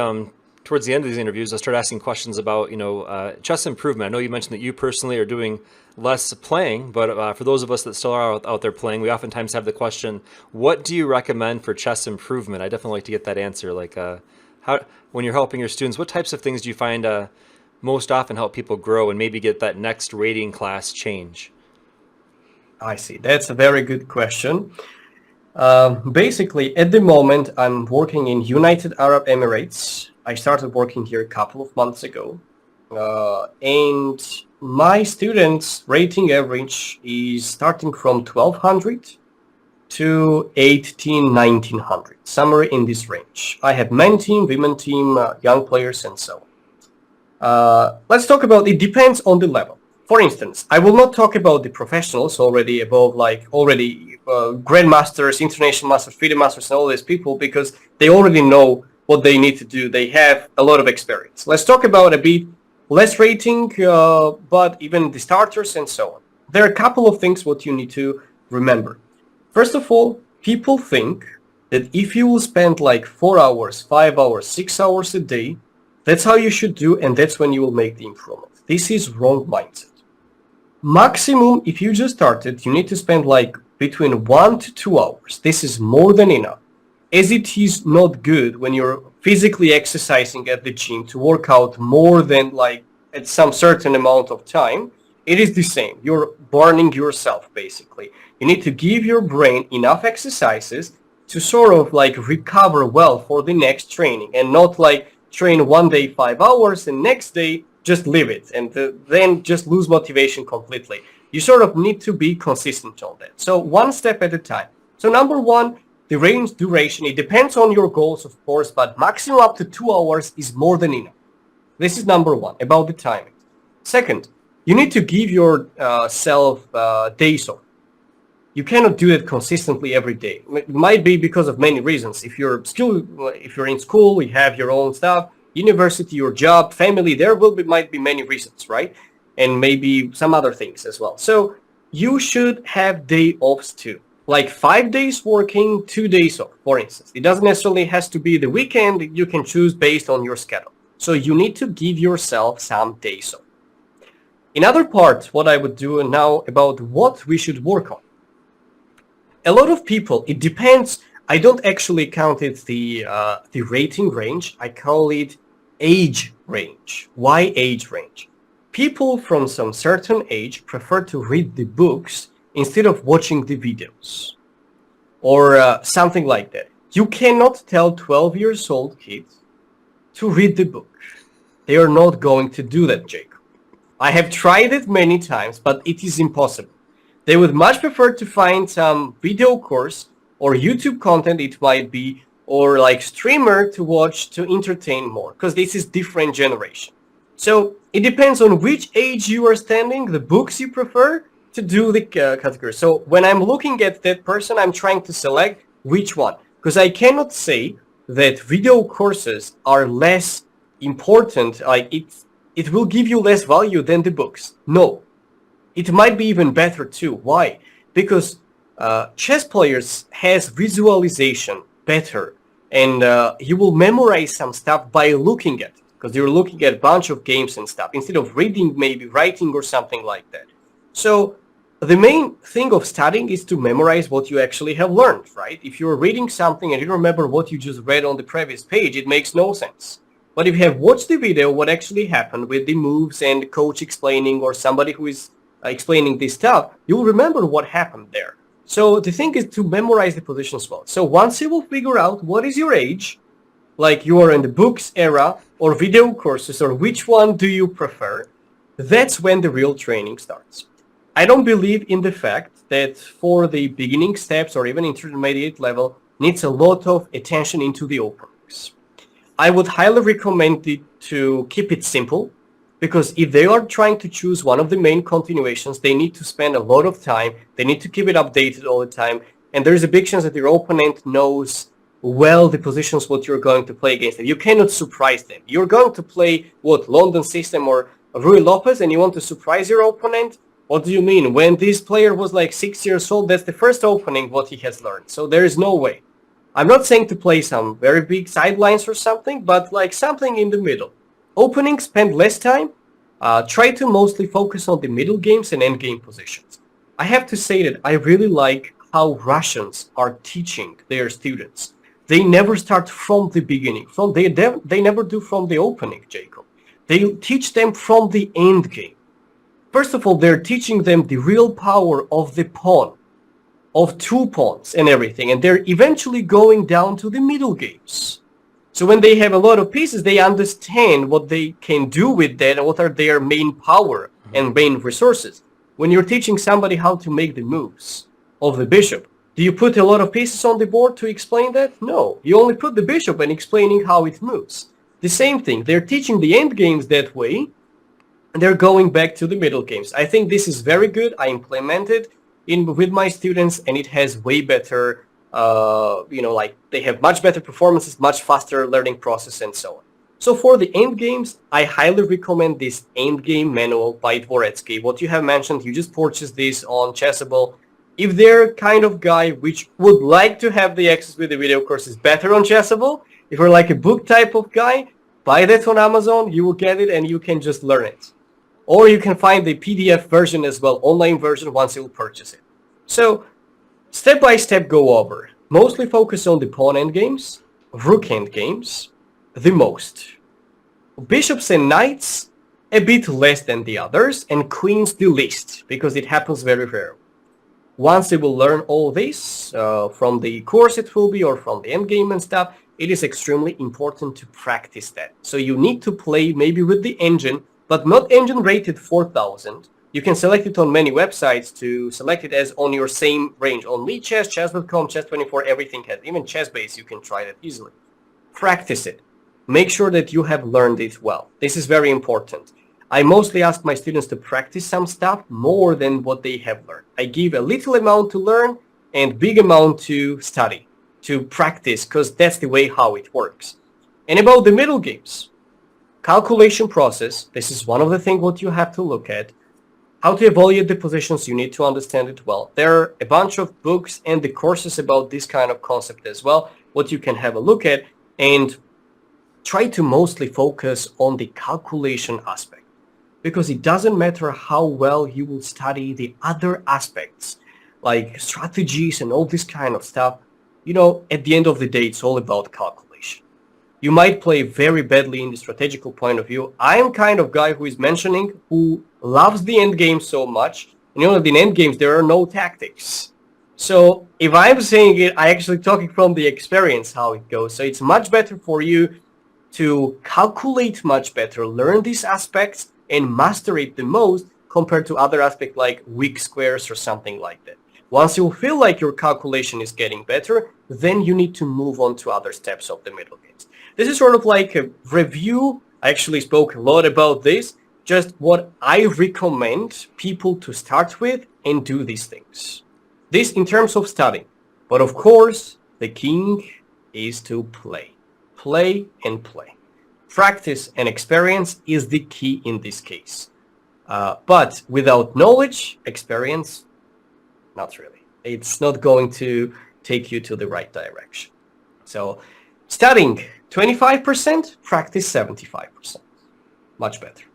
towards the end of these interviews, I start asking questions about, chess improvement. I know you mentioned that you personally are doing less playing, but for those of us that still are out there playing, we oftentimes have the question, what do you recommend for chess improvement? I definitely like to get that answer. Like, how, when you're helping your students, what types of things do you find most often help people grow and maybe get that next rating class change? I see. That's a very good question. Basically, at the moment, I'm working in United Arab Emirates. I started working here a couple of months ago. And my students' rating average is starting from 1200 to 1900, somewhere in this range. I have men team, women team, young players, and so on. Let's talk about, it depends on the level. For instance, I will not talk about the professionals already above, grandmasters, international masters, FIDE masters, and all these people, because they already know what they need to do. They have a lot of experience. Let's talk about a bit less rating, but even the starters and so on. There are a couple of things what you need to remember. First of all, people think that if you will spend like 4 hours, 5 hours, 6 hours a day, that's how you should do, and that's when you will make the improvement. This is wrong mindset. Maximum, if you just started, you need to spend like between 1 to 2 hours. This is more than enough. As it is not good when you're physically exercising at the gym to work out more than like at some certain amount of time, it is the same. You're burning yourself, basically. You need to give your brain enough exercises to sort of like recover well for the next training, and not like train one day 5 hours and next day just leave it and then just lose motivation completely. You sort of need to be consistent on that. So one step at a time. So number one, the range duration, it depends on your goals, of course, but maximum up to 2 hours is more than enough. This is number one, about the timing. Second, you need to give yourself days off. You cannot do it consistently every day. It might be because of many reasons. If you're in school, you have your own stuff, university, your job, family, might be many reasons, right? And maybe some other things as well. So you should have day offs too. Like 5 days working, 2 days off, for instance. It doesn't necessarily has to be the weekend. You can choose based on your schedule. So you need to give yourself some days off. Another part, what I would do now about what we should work on. A lot of people, it depends. I don't actually count it the rating range. I call it age range. Why age range? People from some certain age prefer to read the books instead of watching the videos or something like that. You cannot tell 12 years old kids to read the book. They are not going to do that, Jacob. I have tried it many times, but it is impossible. They would much prefer to find some video course or YouTube content, it might be, or like streamer to watch to entertain more, because this is different generation. So it depends on which age you are standing, the books you prefer to do the category. So when I'm looking at that person, I'm trying to select which one, because I cannot say that video courses are less important, like it will give you less value than the books. No, it might be even better too. Why? Because chess players has visualization better, and you will memorize some stuff by looking at it, because you're looking at a bunch of games and stuff instead of reading, maybe writing or something like that. So the main thing of studying is to memorize what you actually have learned, right? If you're reading something and you don't remember what you just read on the previous page, it makes no sense. But if you have watched the video, what actually happened with the moves and the coach explaining or somebody who is explaining this stuff, you'll remember what happened there. So the thing is to memorize the positions well. So once you will figure out what is your age, like you are in the books era or video courses, or which one do you prefer, that's when the real training starts. I don't believe in the fact that for the beginning steps or even intermediate level needs a lot of attention into the openings. I would highly recommend it to keep it simple, because if they are trying to choose one of the main continuations, they need to spend a lot of time, they need to keep it updated all the time, and there's a big chance that your opponent knows well the positions what you're going to play against them. You cannot surprise them. You're going to play, London System or Rui Lopez, and you want to surprise your opponent? What do you mean? When this player was like 6 years old, that's the first opening what he has learned. So there is no way. I'm not saying to play some very big sidelines or something, but like something in the middle. Opening, spend less time. Try to mostly focus on the middle games and end game positions. I have to say that I really like how Russians are teaching their students. They never start from the beginning. They never do from the opening, Jacob. They teach them from the end game. First of all, they're teaching them the real power of the pawn, of 2 pawns and everything, and they're eventually going down to the middle games. So when they have a lot of pieces, they understand what they can do with that and what are their main power and main resources. When you're teaching somebody how to make the moves of the bishop, do you put a lot of pieces on the board to explain that? No, you only put the bishop and explaining how it moves. The same thing, they're teaching the end games that way, and they're going back to the middle games. I think this is very good. I implemented with my students, and it has way better, like they have much better performances, much faster learning process, and so on. So for the end games, I highly recommend this end game manual by Dvoretsky. What you have mentioned, you just purchase this on Chessable. If they're kind of guy which would like to have the access with the video courses better on Chessable, if you're like a book type of guy, buy that on Amazon, you will get it and you can just learn it. Or you can find the PDF version as well, online version, once you'll purchase it. So, step by step go over. Mostly focus on the pawn endgames, rook endgames, the most. Bishops and knights, a bit less than the others, and queens the least, because it happens very rarely. Once you will learn all this, from the course it will be, or from the endgame and stuff, it is extremely important to practice that. So you need to play maybe with the engine, but not engine rated 4000. You can select it on many websites to select it as on your same range. On Lichess, Chess.com, Chess24, everything has. Even ChessBase, you can try that easily. Practice it. Make sure that you have learned it well. This is very important. I mostly ask my students to practice some stuff more than what they have learned. I give a little amount to learn and big amount to study, to practice, because that's the way how it works. And about the middle games, calculation process, this is one of the things what you have to look at. How to evaluate the positions, you need to understand it well. There are a bunch of books and the courses about this kind of concept as well, what you can have a look at, and try to mostly focus on the calculation aspect. Because it doesn't matter how well you will study the other aspects, like strategies and all this kind of stuff, at the end of the day, it's all about calculation. You might play very badly in the strategical point of view. I am kind of guy who is mentioning, who loves the end game so much. In the end games, there are no tactics. So if I'm saying it, I actually talking from the experience how it goes. So it's much better for you to calculate much better, learn these aspects, and master it the most compared to other aspects like weak squares or something like that. Once you feel like your calculation is getting better, then you need to move on to other steps of the middle games. This is sort of like a review. I actually spoke a lot about this, just what I recommend people to start with and do these things. This in terms of studying. But of course, the king is to play. Play and play. Practice and experience is the key in this case. But without knowledge, experience, not really. It's not going to take you to the right direction. So studying 25%, practice 75%. Much better.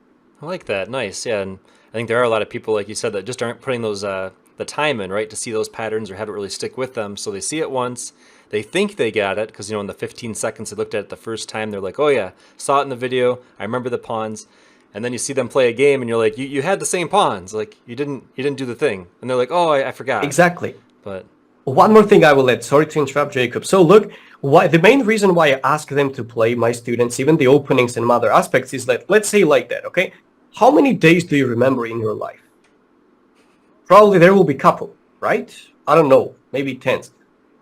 I like that. Nice. Yeah, and I think there are a lot of people, like you said, that just aren't putting those the time in, right, to see those patterns or have it really stick with them. So they see it once, they think they got it because in the 15 seconds they looked at it the first time, they're like, oh yeah, saw it in the video, I remember the pawns. And then you see them play a game, and you're like, you had the same pawns, like you didn't do the thing, and they're like, oh, I forgot. Exactly. But One more thing I will add. Sorry to interrupt, Jacob. So look, the main reason why I ask them to play, my students, even the openings and other aspects, is that, let's say like that, okay? How many days do you remember in your life? Probably there will be a couple, right? I don't know, maybe tens.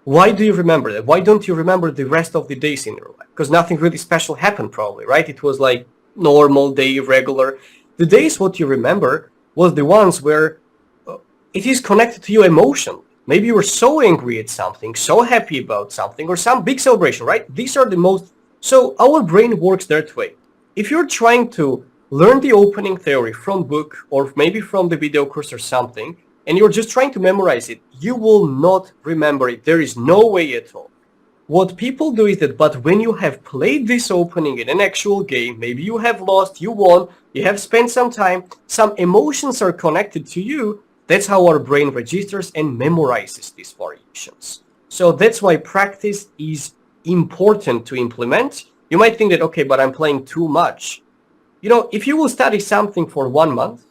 Why do you remember that? Why don't you remember the rest of the days in your life? Because nothing really special happened probably, right? It was like normal day, regular. The days what you remember was the ones where it is connected to you emotionally. Maybe you were so angry at something, so happy about something, or some big celebration, right? These are the most... So our brain works that way. If you're trying to learn the opening theory from book or maybe from the video course or something, and you're just trying to memorize it, you will not remember it. There is no way at all. What people do is that, but when you have played this opening in an actual game, maybe you have lost, you won, you have spent some time, some emotions are connected to you. That's how our brain registers and memorizes these variations. So that's why practice is important to implement. You might think that, okay, but I'm playing too much. If you will study something for 1 month,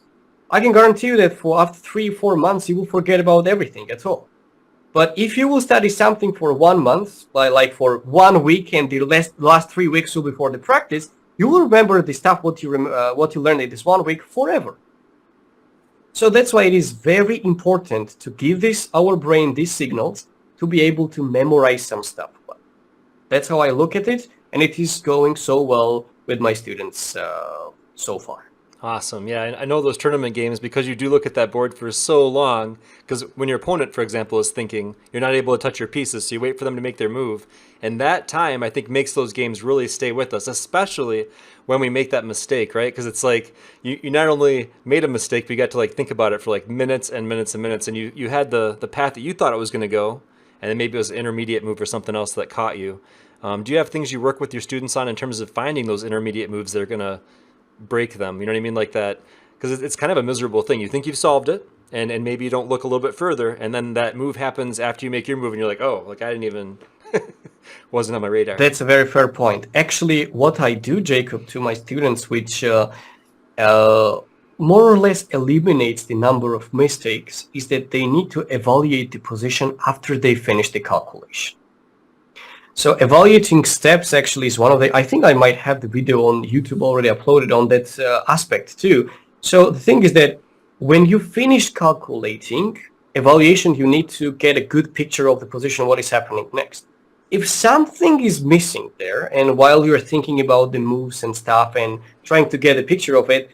I can guarantee you that for after 3-4 months, you will forget about everything at all. But if you will study something for 1 month, like for 1 week, and the last 3 weeks will be for the practice, you will remember the stuff what you learned in this 1 week forever. So that's why it is very important to give our brain these signals to be able to memorize some stuff. That's how I look at it, and it is going so well with my students so far. awesome. Yeah, I know those tournament games because you do look at that board for so long. Because when your opponent, for example, is thinking, you're not able to touch your pieces, so you wait for them to make their move. And that time, I think, makes those games really stay with us, especially when we make that mistake, right? Because it's like you not only made a mistake, but you got to think about it for minutes and minutes and minutes, and you had the path that you thought it was going to go, and then maybe it was an intermediate move or something else that caught you. Do you have things you work with your students on in terms of finding those intermediate moves that are going to break them? You know what I mean? Like that, because it's kind of a miserable thing. You think you've solved it, and maybe you don't look a little bit further, and then that move happens after you make your move, and you're like, oh, I didn't even, wasn't on my radar. That's a very fair point. Actually, what I do, Jacob, to my students, which more or less eliminates the number of mistakes, is that they need to evaluate the position after they finish the calculation. So evaluating steps actually is one of I think I might have the video on YouTube already uploaded on that aspect too. So the thing is that when you finish calculating, evaluation, you need to get a good picture of the position, what is happening next. If something is missing there, and while you're thinking about the moves and stuff and trying to get a picture of it,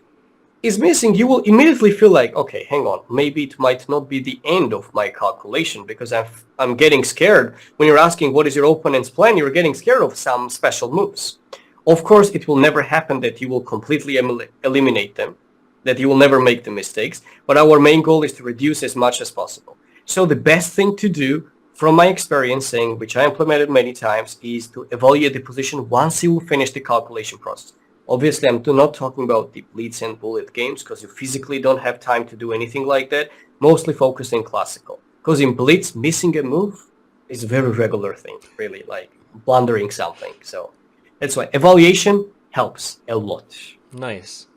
is missing, you will immediately feel like, okay, hang on, maybe it might not be the end of my calculation, because I'm getting scared. When you're asking what is your opponent's plan, you're getting scared of some special moves. Of course, it will never happen that you will completely eliminate them, that you will never make the mistakes, but our main goal is to reduce as much as possible. So the best thing to do, from my experiencing, which I implemented many times, is to evaluate the position once you finish the calculation process. Obviously, I'm not talking about the blitz and bullet games, because you physically don't have time to do anything like that. Mostly focused in classical. Because in blitz, missing a move is a very regular thing, really, like blundering something. So that's why evaluation helps a lot. Nice.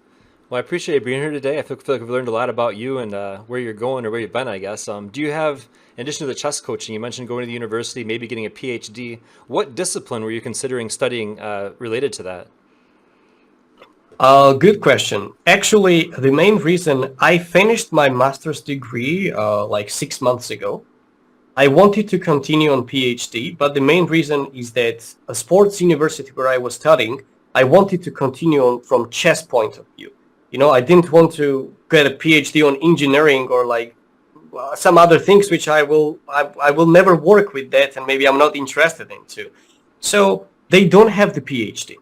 Well, I appreciate you being here today. I feel like we've learned a lot about you and where you're going or where you've been, I guess. Do you have, in addition to the chess coaching, you mentioned going to the university, maybe getting a PhD. What discipline were you considering studying related to that? Good question. Actually, the main reason I finished my master's degree like 6 months ago. I wanted to continue on PhD, but the main reason is that a sports university where I was studying, I wanted to continue on from chess point of view. I didn't want to get a PhD on engineering or like some other things which I will never work with that, and maybe I'm not interested in too. So they don't have the PhD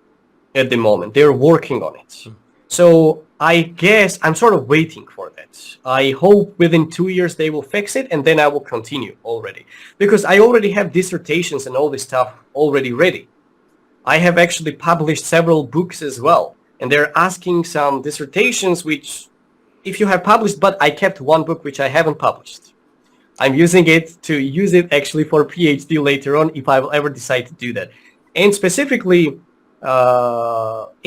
at the moment. They're working on it. So I guess I'm sort of waiting for that. I hope within 2 years they will fix it, and then I will continue already. Because I already have dissertations and all this stuff already ready. I have actually published several books as well. And they're asking some dissertations which, if you have published, but I kept one book which I haven't published. I'm using it to use it actually for PhD later on if I will ever decide to do that. And specifically,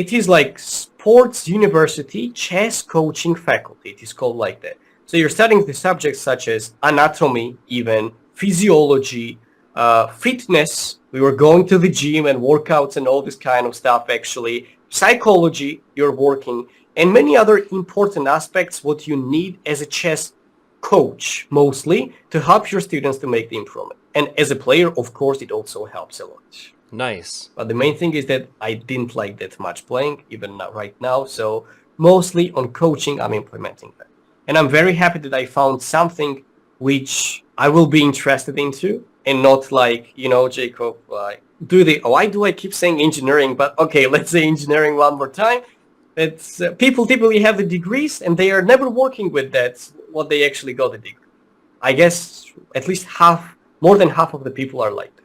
it is like sports university chess coaching faculty. It is called like that. So you're studying the subjects such as anatomy, even physiology, fitness. We were going to the gym and workouts and all this kind of stuff actually. Psychology, you're working, and many other important aspects what you need as a chess coach mostly to help your students to make the improvement. And as a player, of course, it also helps a lot. Nice. But the main thing is that I didn't like that much playing, even right now. So mostly on coaching, I'm implementing that. And I'm very happy that I found something which I will be interested into and not like, Jacob, why do I keep saying engineering? But okay, let's say engineering one more time. It's people typically have the degrees and they are never working with that, what they actually got the degree. I guess at least more than half of the people are like that.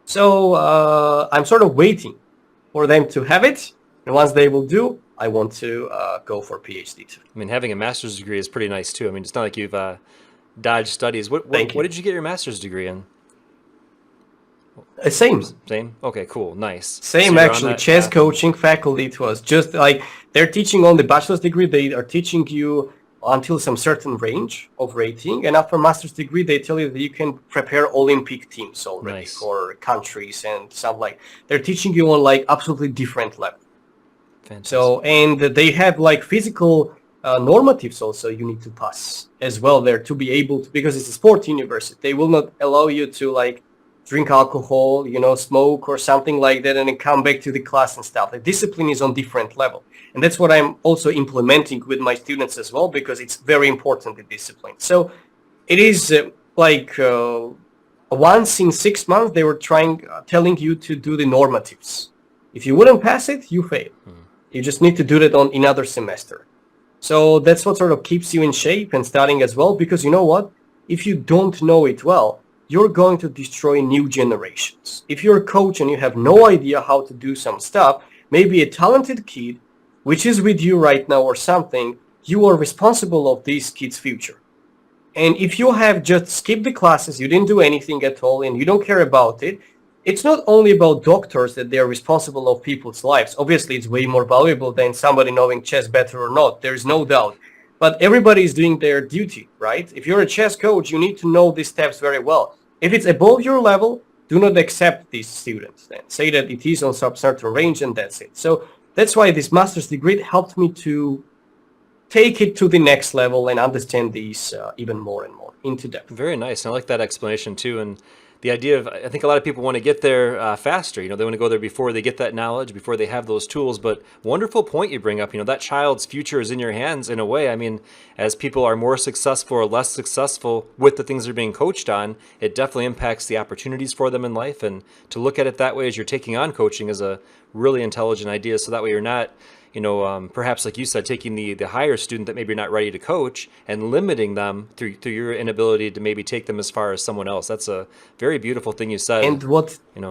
So I'm sort of waiting for them to have it. And once they will do, I want to go for PhD too. I mean, having a master's degree is pretty nice too. I mean, it's not like you've dodged studies. What did you get your master's degree in? Same. Same? Okay, cool. Nice. Same So actually. Chess coaching faculty, it was just like they're teaching on the bachelor's degree. They are teaching you until some certain range of rating. And after master's degree, they tell you that you can prepare Olympic teams already for countries and stuff like. They're teaching you on like absolutely different level. Fantastic. So, and they have like physical normatives also you need to pass as well there to be able to, because it's a sport university. They will not allow you to like drink alcohol, smoke or something like that, and then come back to the class and stuff. The discipline is on different level. And that's what I'm also implementing with my students as well, because it's very important, the discipline. So it is once in 6 months, they were telling you to do the normatives. If you wouldn't pass it, you fail. You just need to do that in another semester. So that's what sort of keeps you in shape and studying as well, because you know what? If you don't know it well, you're going to destroy new generations. If you're a coach and you have no idea how to do some stuff, maybe a talented kid, which is with you right now or something, you are responsible of this kid's future. And if you have just skipped the classes, you didn't do anything at all, and you don't care about it, it's not only about doctors that they are responsible of people's lives. Obviously, it's way more valuable than somebody knowing chess better or not. There is no doubt. But everybody is doing their duty, right? If you're a chess coach, you need to know these steps very well. If it's above your level, do not accept these students. Then say that it is on some certain range and that's it. So that's why this master's degree helped me to take it to the next level and understand these even more and more into depth. Very nice. I like that explanation too. And the idea of, I think a lot of people want to get there faster. They want to go there before they get that knowledge, before they have those tools. But wonderful point you bring up. That child's future is in your hands in a way. I mean, as people are more successful or less successful with the things they're being coached on, it definitely impacts the opportunities for them in life. And to look at it that way as you're taking on coaching is a really intelligent idea. So that way you're not, perhaps like you said, taking the higher student that maybe you're not ready to coach and limiting them through your inability to maybe take them as far as someone else. That's a very beautiful thing you said. And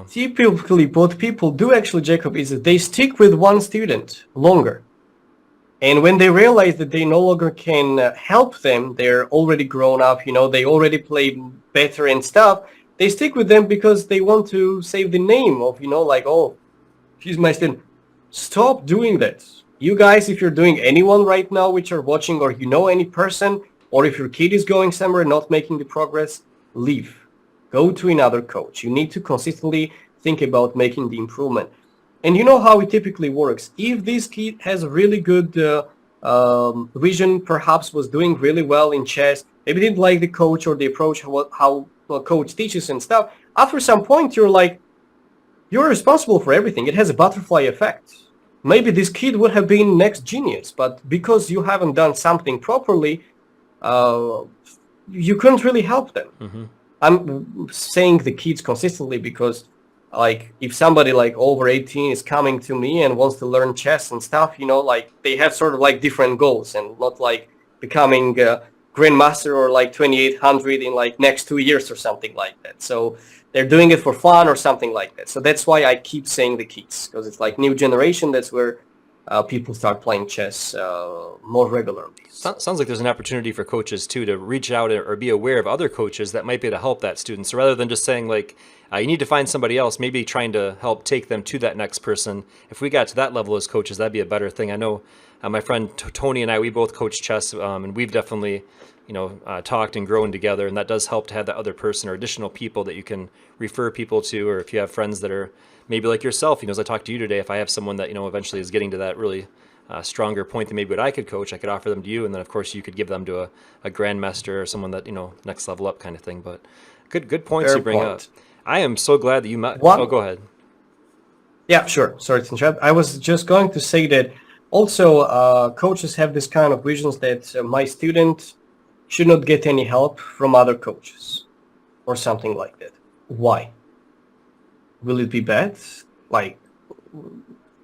typically what people do actually, Jacob, is that they stick with one student longer. And when they realize that they no longer can help them, they're already grown up, they already play better and stuff, they stick with them because they want to save the name of, she's my student. Stop doing that. You guys, if you're doing anyone right now which are watching, or any person, or if your kid is going somewhere and not making the progress, leave. Go to another coach. You need to consistently think about making the improvement. And you know how it typically works. If this kid has a really good vision, perhaps was doing really well in chess, maybe didn't like the coach or the approach, how the coach teaches and stuff, after some point you're responsible for everything. It has a butterfly effect. Maybe this kid would have been next genius, but because you haven't done something properly, you couldn't really help them. Mm-hmm. I'm saying the kids consistently because like if somebody like over 18 is coming to me and wants to learn chess and stuff, like they have sort of like different goals and not like becoming a grandmaster or like 2800 in like next 2 years or something like that. So they're doing it for fun or something like that. So that's why I keep saying the kids, because it's like new generation. That's where people start playing chess more regularly. Sounds like there's an opportunity for coaches too to reach out or be aware of other coaches that might be able to help that student. So rather than just saying like, you need to find somebody else, maybe trying to help take them to that next person. If we got to that level as coaches, that'd be a better thing. I know my friend Tony and I, we both coach chess, and we've definitely, talked and grown together. And that does help to have that other person or additional people that you can refer people to, or if you have friends that are maybe like yourself, as I talked to you today, if I have someone that, eventually is getting to that really stronger point than maybe what I could coach, I could offer them to you. And then of course you could give them to a grandmaster or someone that, next level up kind of thing. But good points Fair you bring point. up. I am so glad that you met. What? Oh, go ahead. Yeah, sure. Sorry to interrupt. I was just going to say that also coaches have this kind of visions that my student should not get any help from other coaches or something like that. Why? Will it be bad? Like,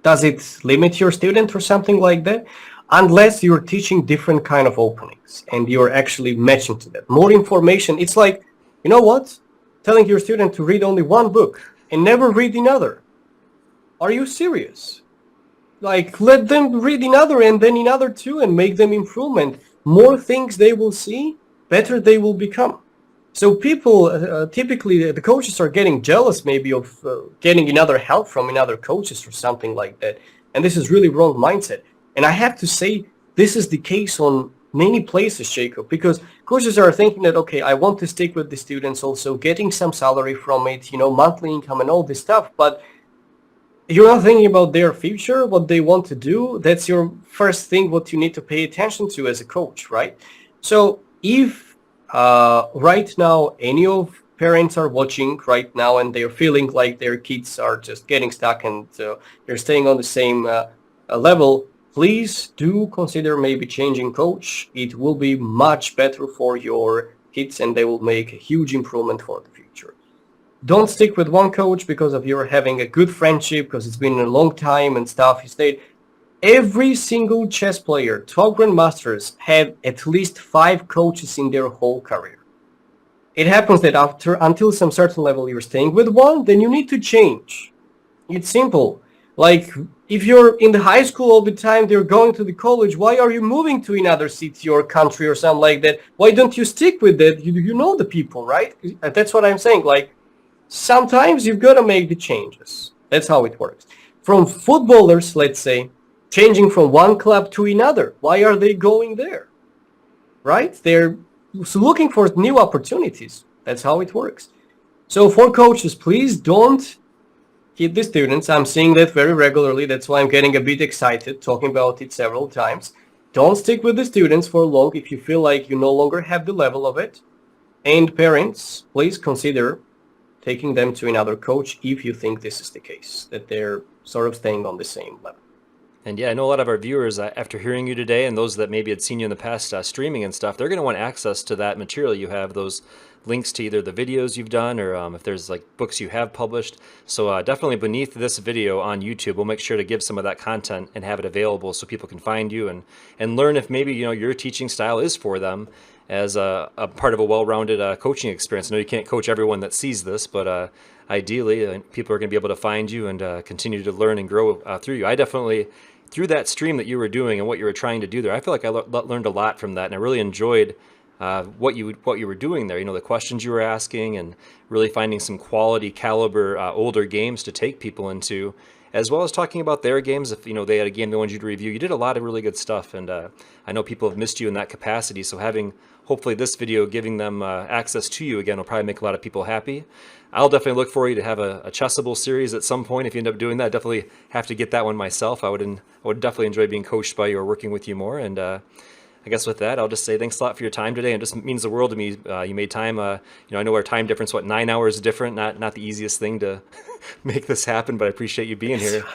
does it limit your student or something like that? Unless you're teaching different kind of openings and you're actually matching to that. More information. It's like, you know what? Telling your student to read only one book and never read another. Are you serious? Like, let them read another and then another too and make them improvement. More things they will see, better they will become. So people, typically the coaches are getting jealous maybe of getting another help from another coaches or something like that. And this is really wrong mindset. And I have to say, this is the case on many places, Jacob, because coaches are thinking that, okay, I want to stick with the students also, getting some salary from it, monthly income and all this stuff. But you're not thinking about their future, what they want to do. That's your first thing, what you need to pay attention to as a coach, right? So if right now any of parents are watching right now and they're feeling like their kids are just getting stuck and they're staying on the same level, please do consider maybe changing coach. It will be much better for your kids and they will make a huge improvement for the future. Don't stick with one coach because of you're having a good friendship, because it's been a long time and stuff. Instead, every single chess player, 12 grandmasters, had at least 5 coaches in their whole career. It happens that until some certain level you're staying with one, then you need to change. It's simple. Like, if you're in the high school all the time, they're going to the college, why are you moving to another city or country or something like that? Why don't you stick with that? You know the people, right? That's what I'm saying. Like, sometimes you've got to make the changes. That's how it works. From footballers, let's say, changing from one club to another, why are they going there? Right? They're looking for new opportunities. That's how it works. So for coaches, please don't hit the students. I'm seeing that very regularly. That's why I'm getting a bit excited talking about it several times. Don't stick with the students for long if you feel like you no longer have the level of it. And parents, please consider taking them to another coach if you think this is the case, that they're sort of staying on the same level. And yeah, I know a lot of our viewers, after hearing you today, and those that maybe had seen you in the past streaming and stuff, they're going to want access to that material you have, those links to either the videos you've done or if there's like books you have published. So definitely beneath this video on YouTube, we'll make sure to give some of that content and have it available so people can find you and learn if maybe your teaching style is for them as a part of a well-rounded coaching experience. I know you can't coach everyone that sees this, but ideally people are going to be able to find you and continue to learn and grow through you. I definitely, through that stream that you were doing and what you were trying to do there, I feel like I learned a lot from that, and I really enjoyed what you were doing there. The questions you were asking, and really finding some quality caliber older games to take people into, as well as talking about their games. If they had a game they wanted you to review, you did a lot of really good stuff, and I know people have missed you in that capacity. So having hopefully this video giving them access to you again will probably make a lot of people happy. I'll definitely look for you to have a Chessable series at some point. If you end up doing that, I definitely have to get that one myself. I would definitely enjoy being coached by you or working with you more. And I guess with that, I'll just say thanks a lot for your time today. It just means the world to me. You made time. I know our time difference, 9 hours different. Not the easiest thing to make this happen, but I appreciate you being here.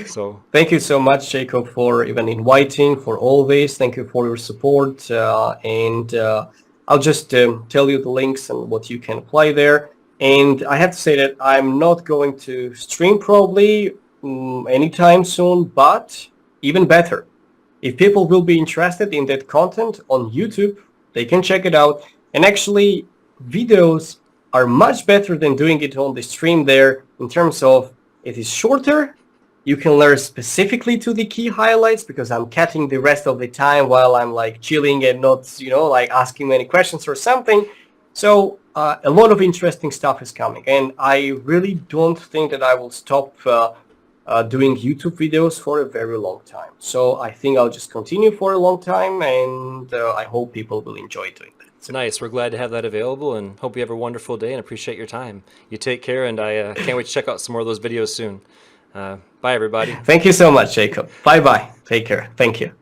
So thank you so much, Jacob, for even inviting, for all this. Thank you for your support. And I'll just tell you the links and what you can apply there. And I have to say that I'm not going to stream probably anytime soon, but even better, if people will be interested in that content on YouTube, they can check it out. And actually, videos are much better than doing it on the stream there in terms of it is shorter. You can learn specifically to the key highlights because I'm cutting the rest of the time while I'm like chilling and not, like asking many questions or something. So a lot of interesting stuff is coming, and I really don't think that I will stop doing YouTube videos for a very long time. So I think I'll just continue for a long time, and I hope people will enjoy doing that. It's nice. We're glad to have that available, and hope you have a wonderful day and appreciate your time. You take care, and I can't wait to check out some more of those videos soon. Bye, everybody. Thank you so much, Jacob. Bye-bye. Take care. Thank you.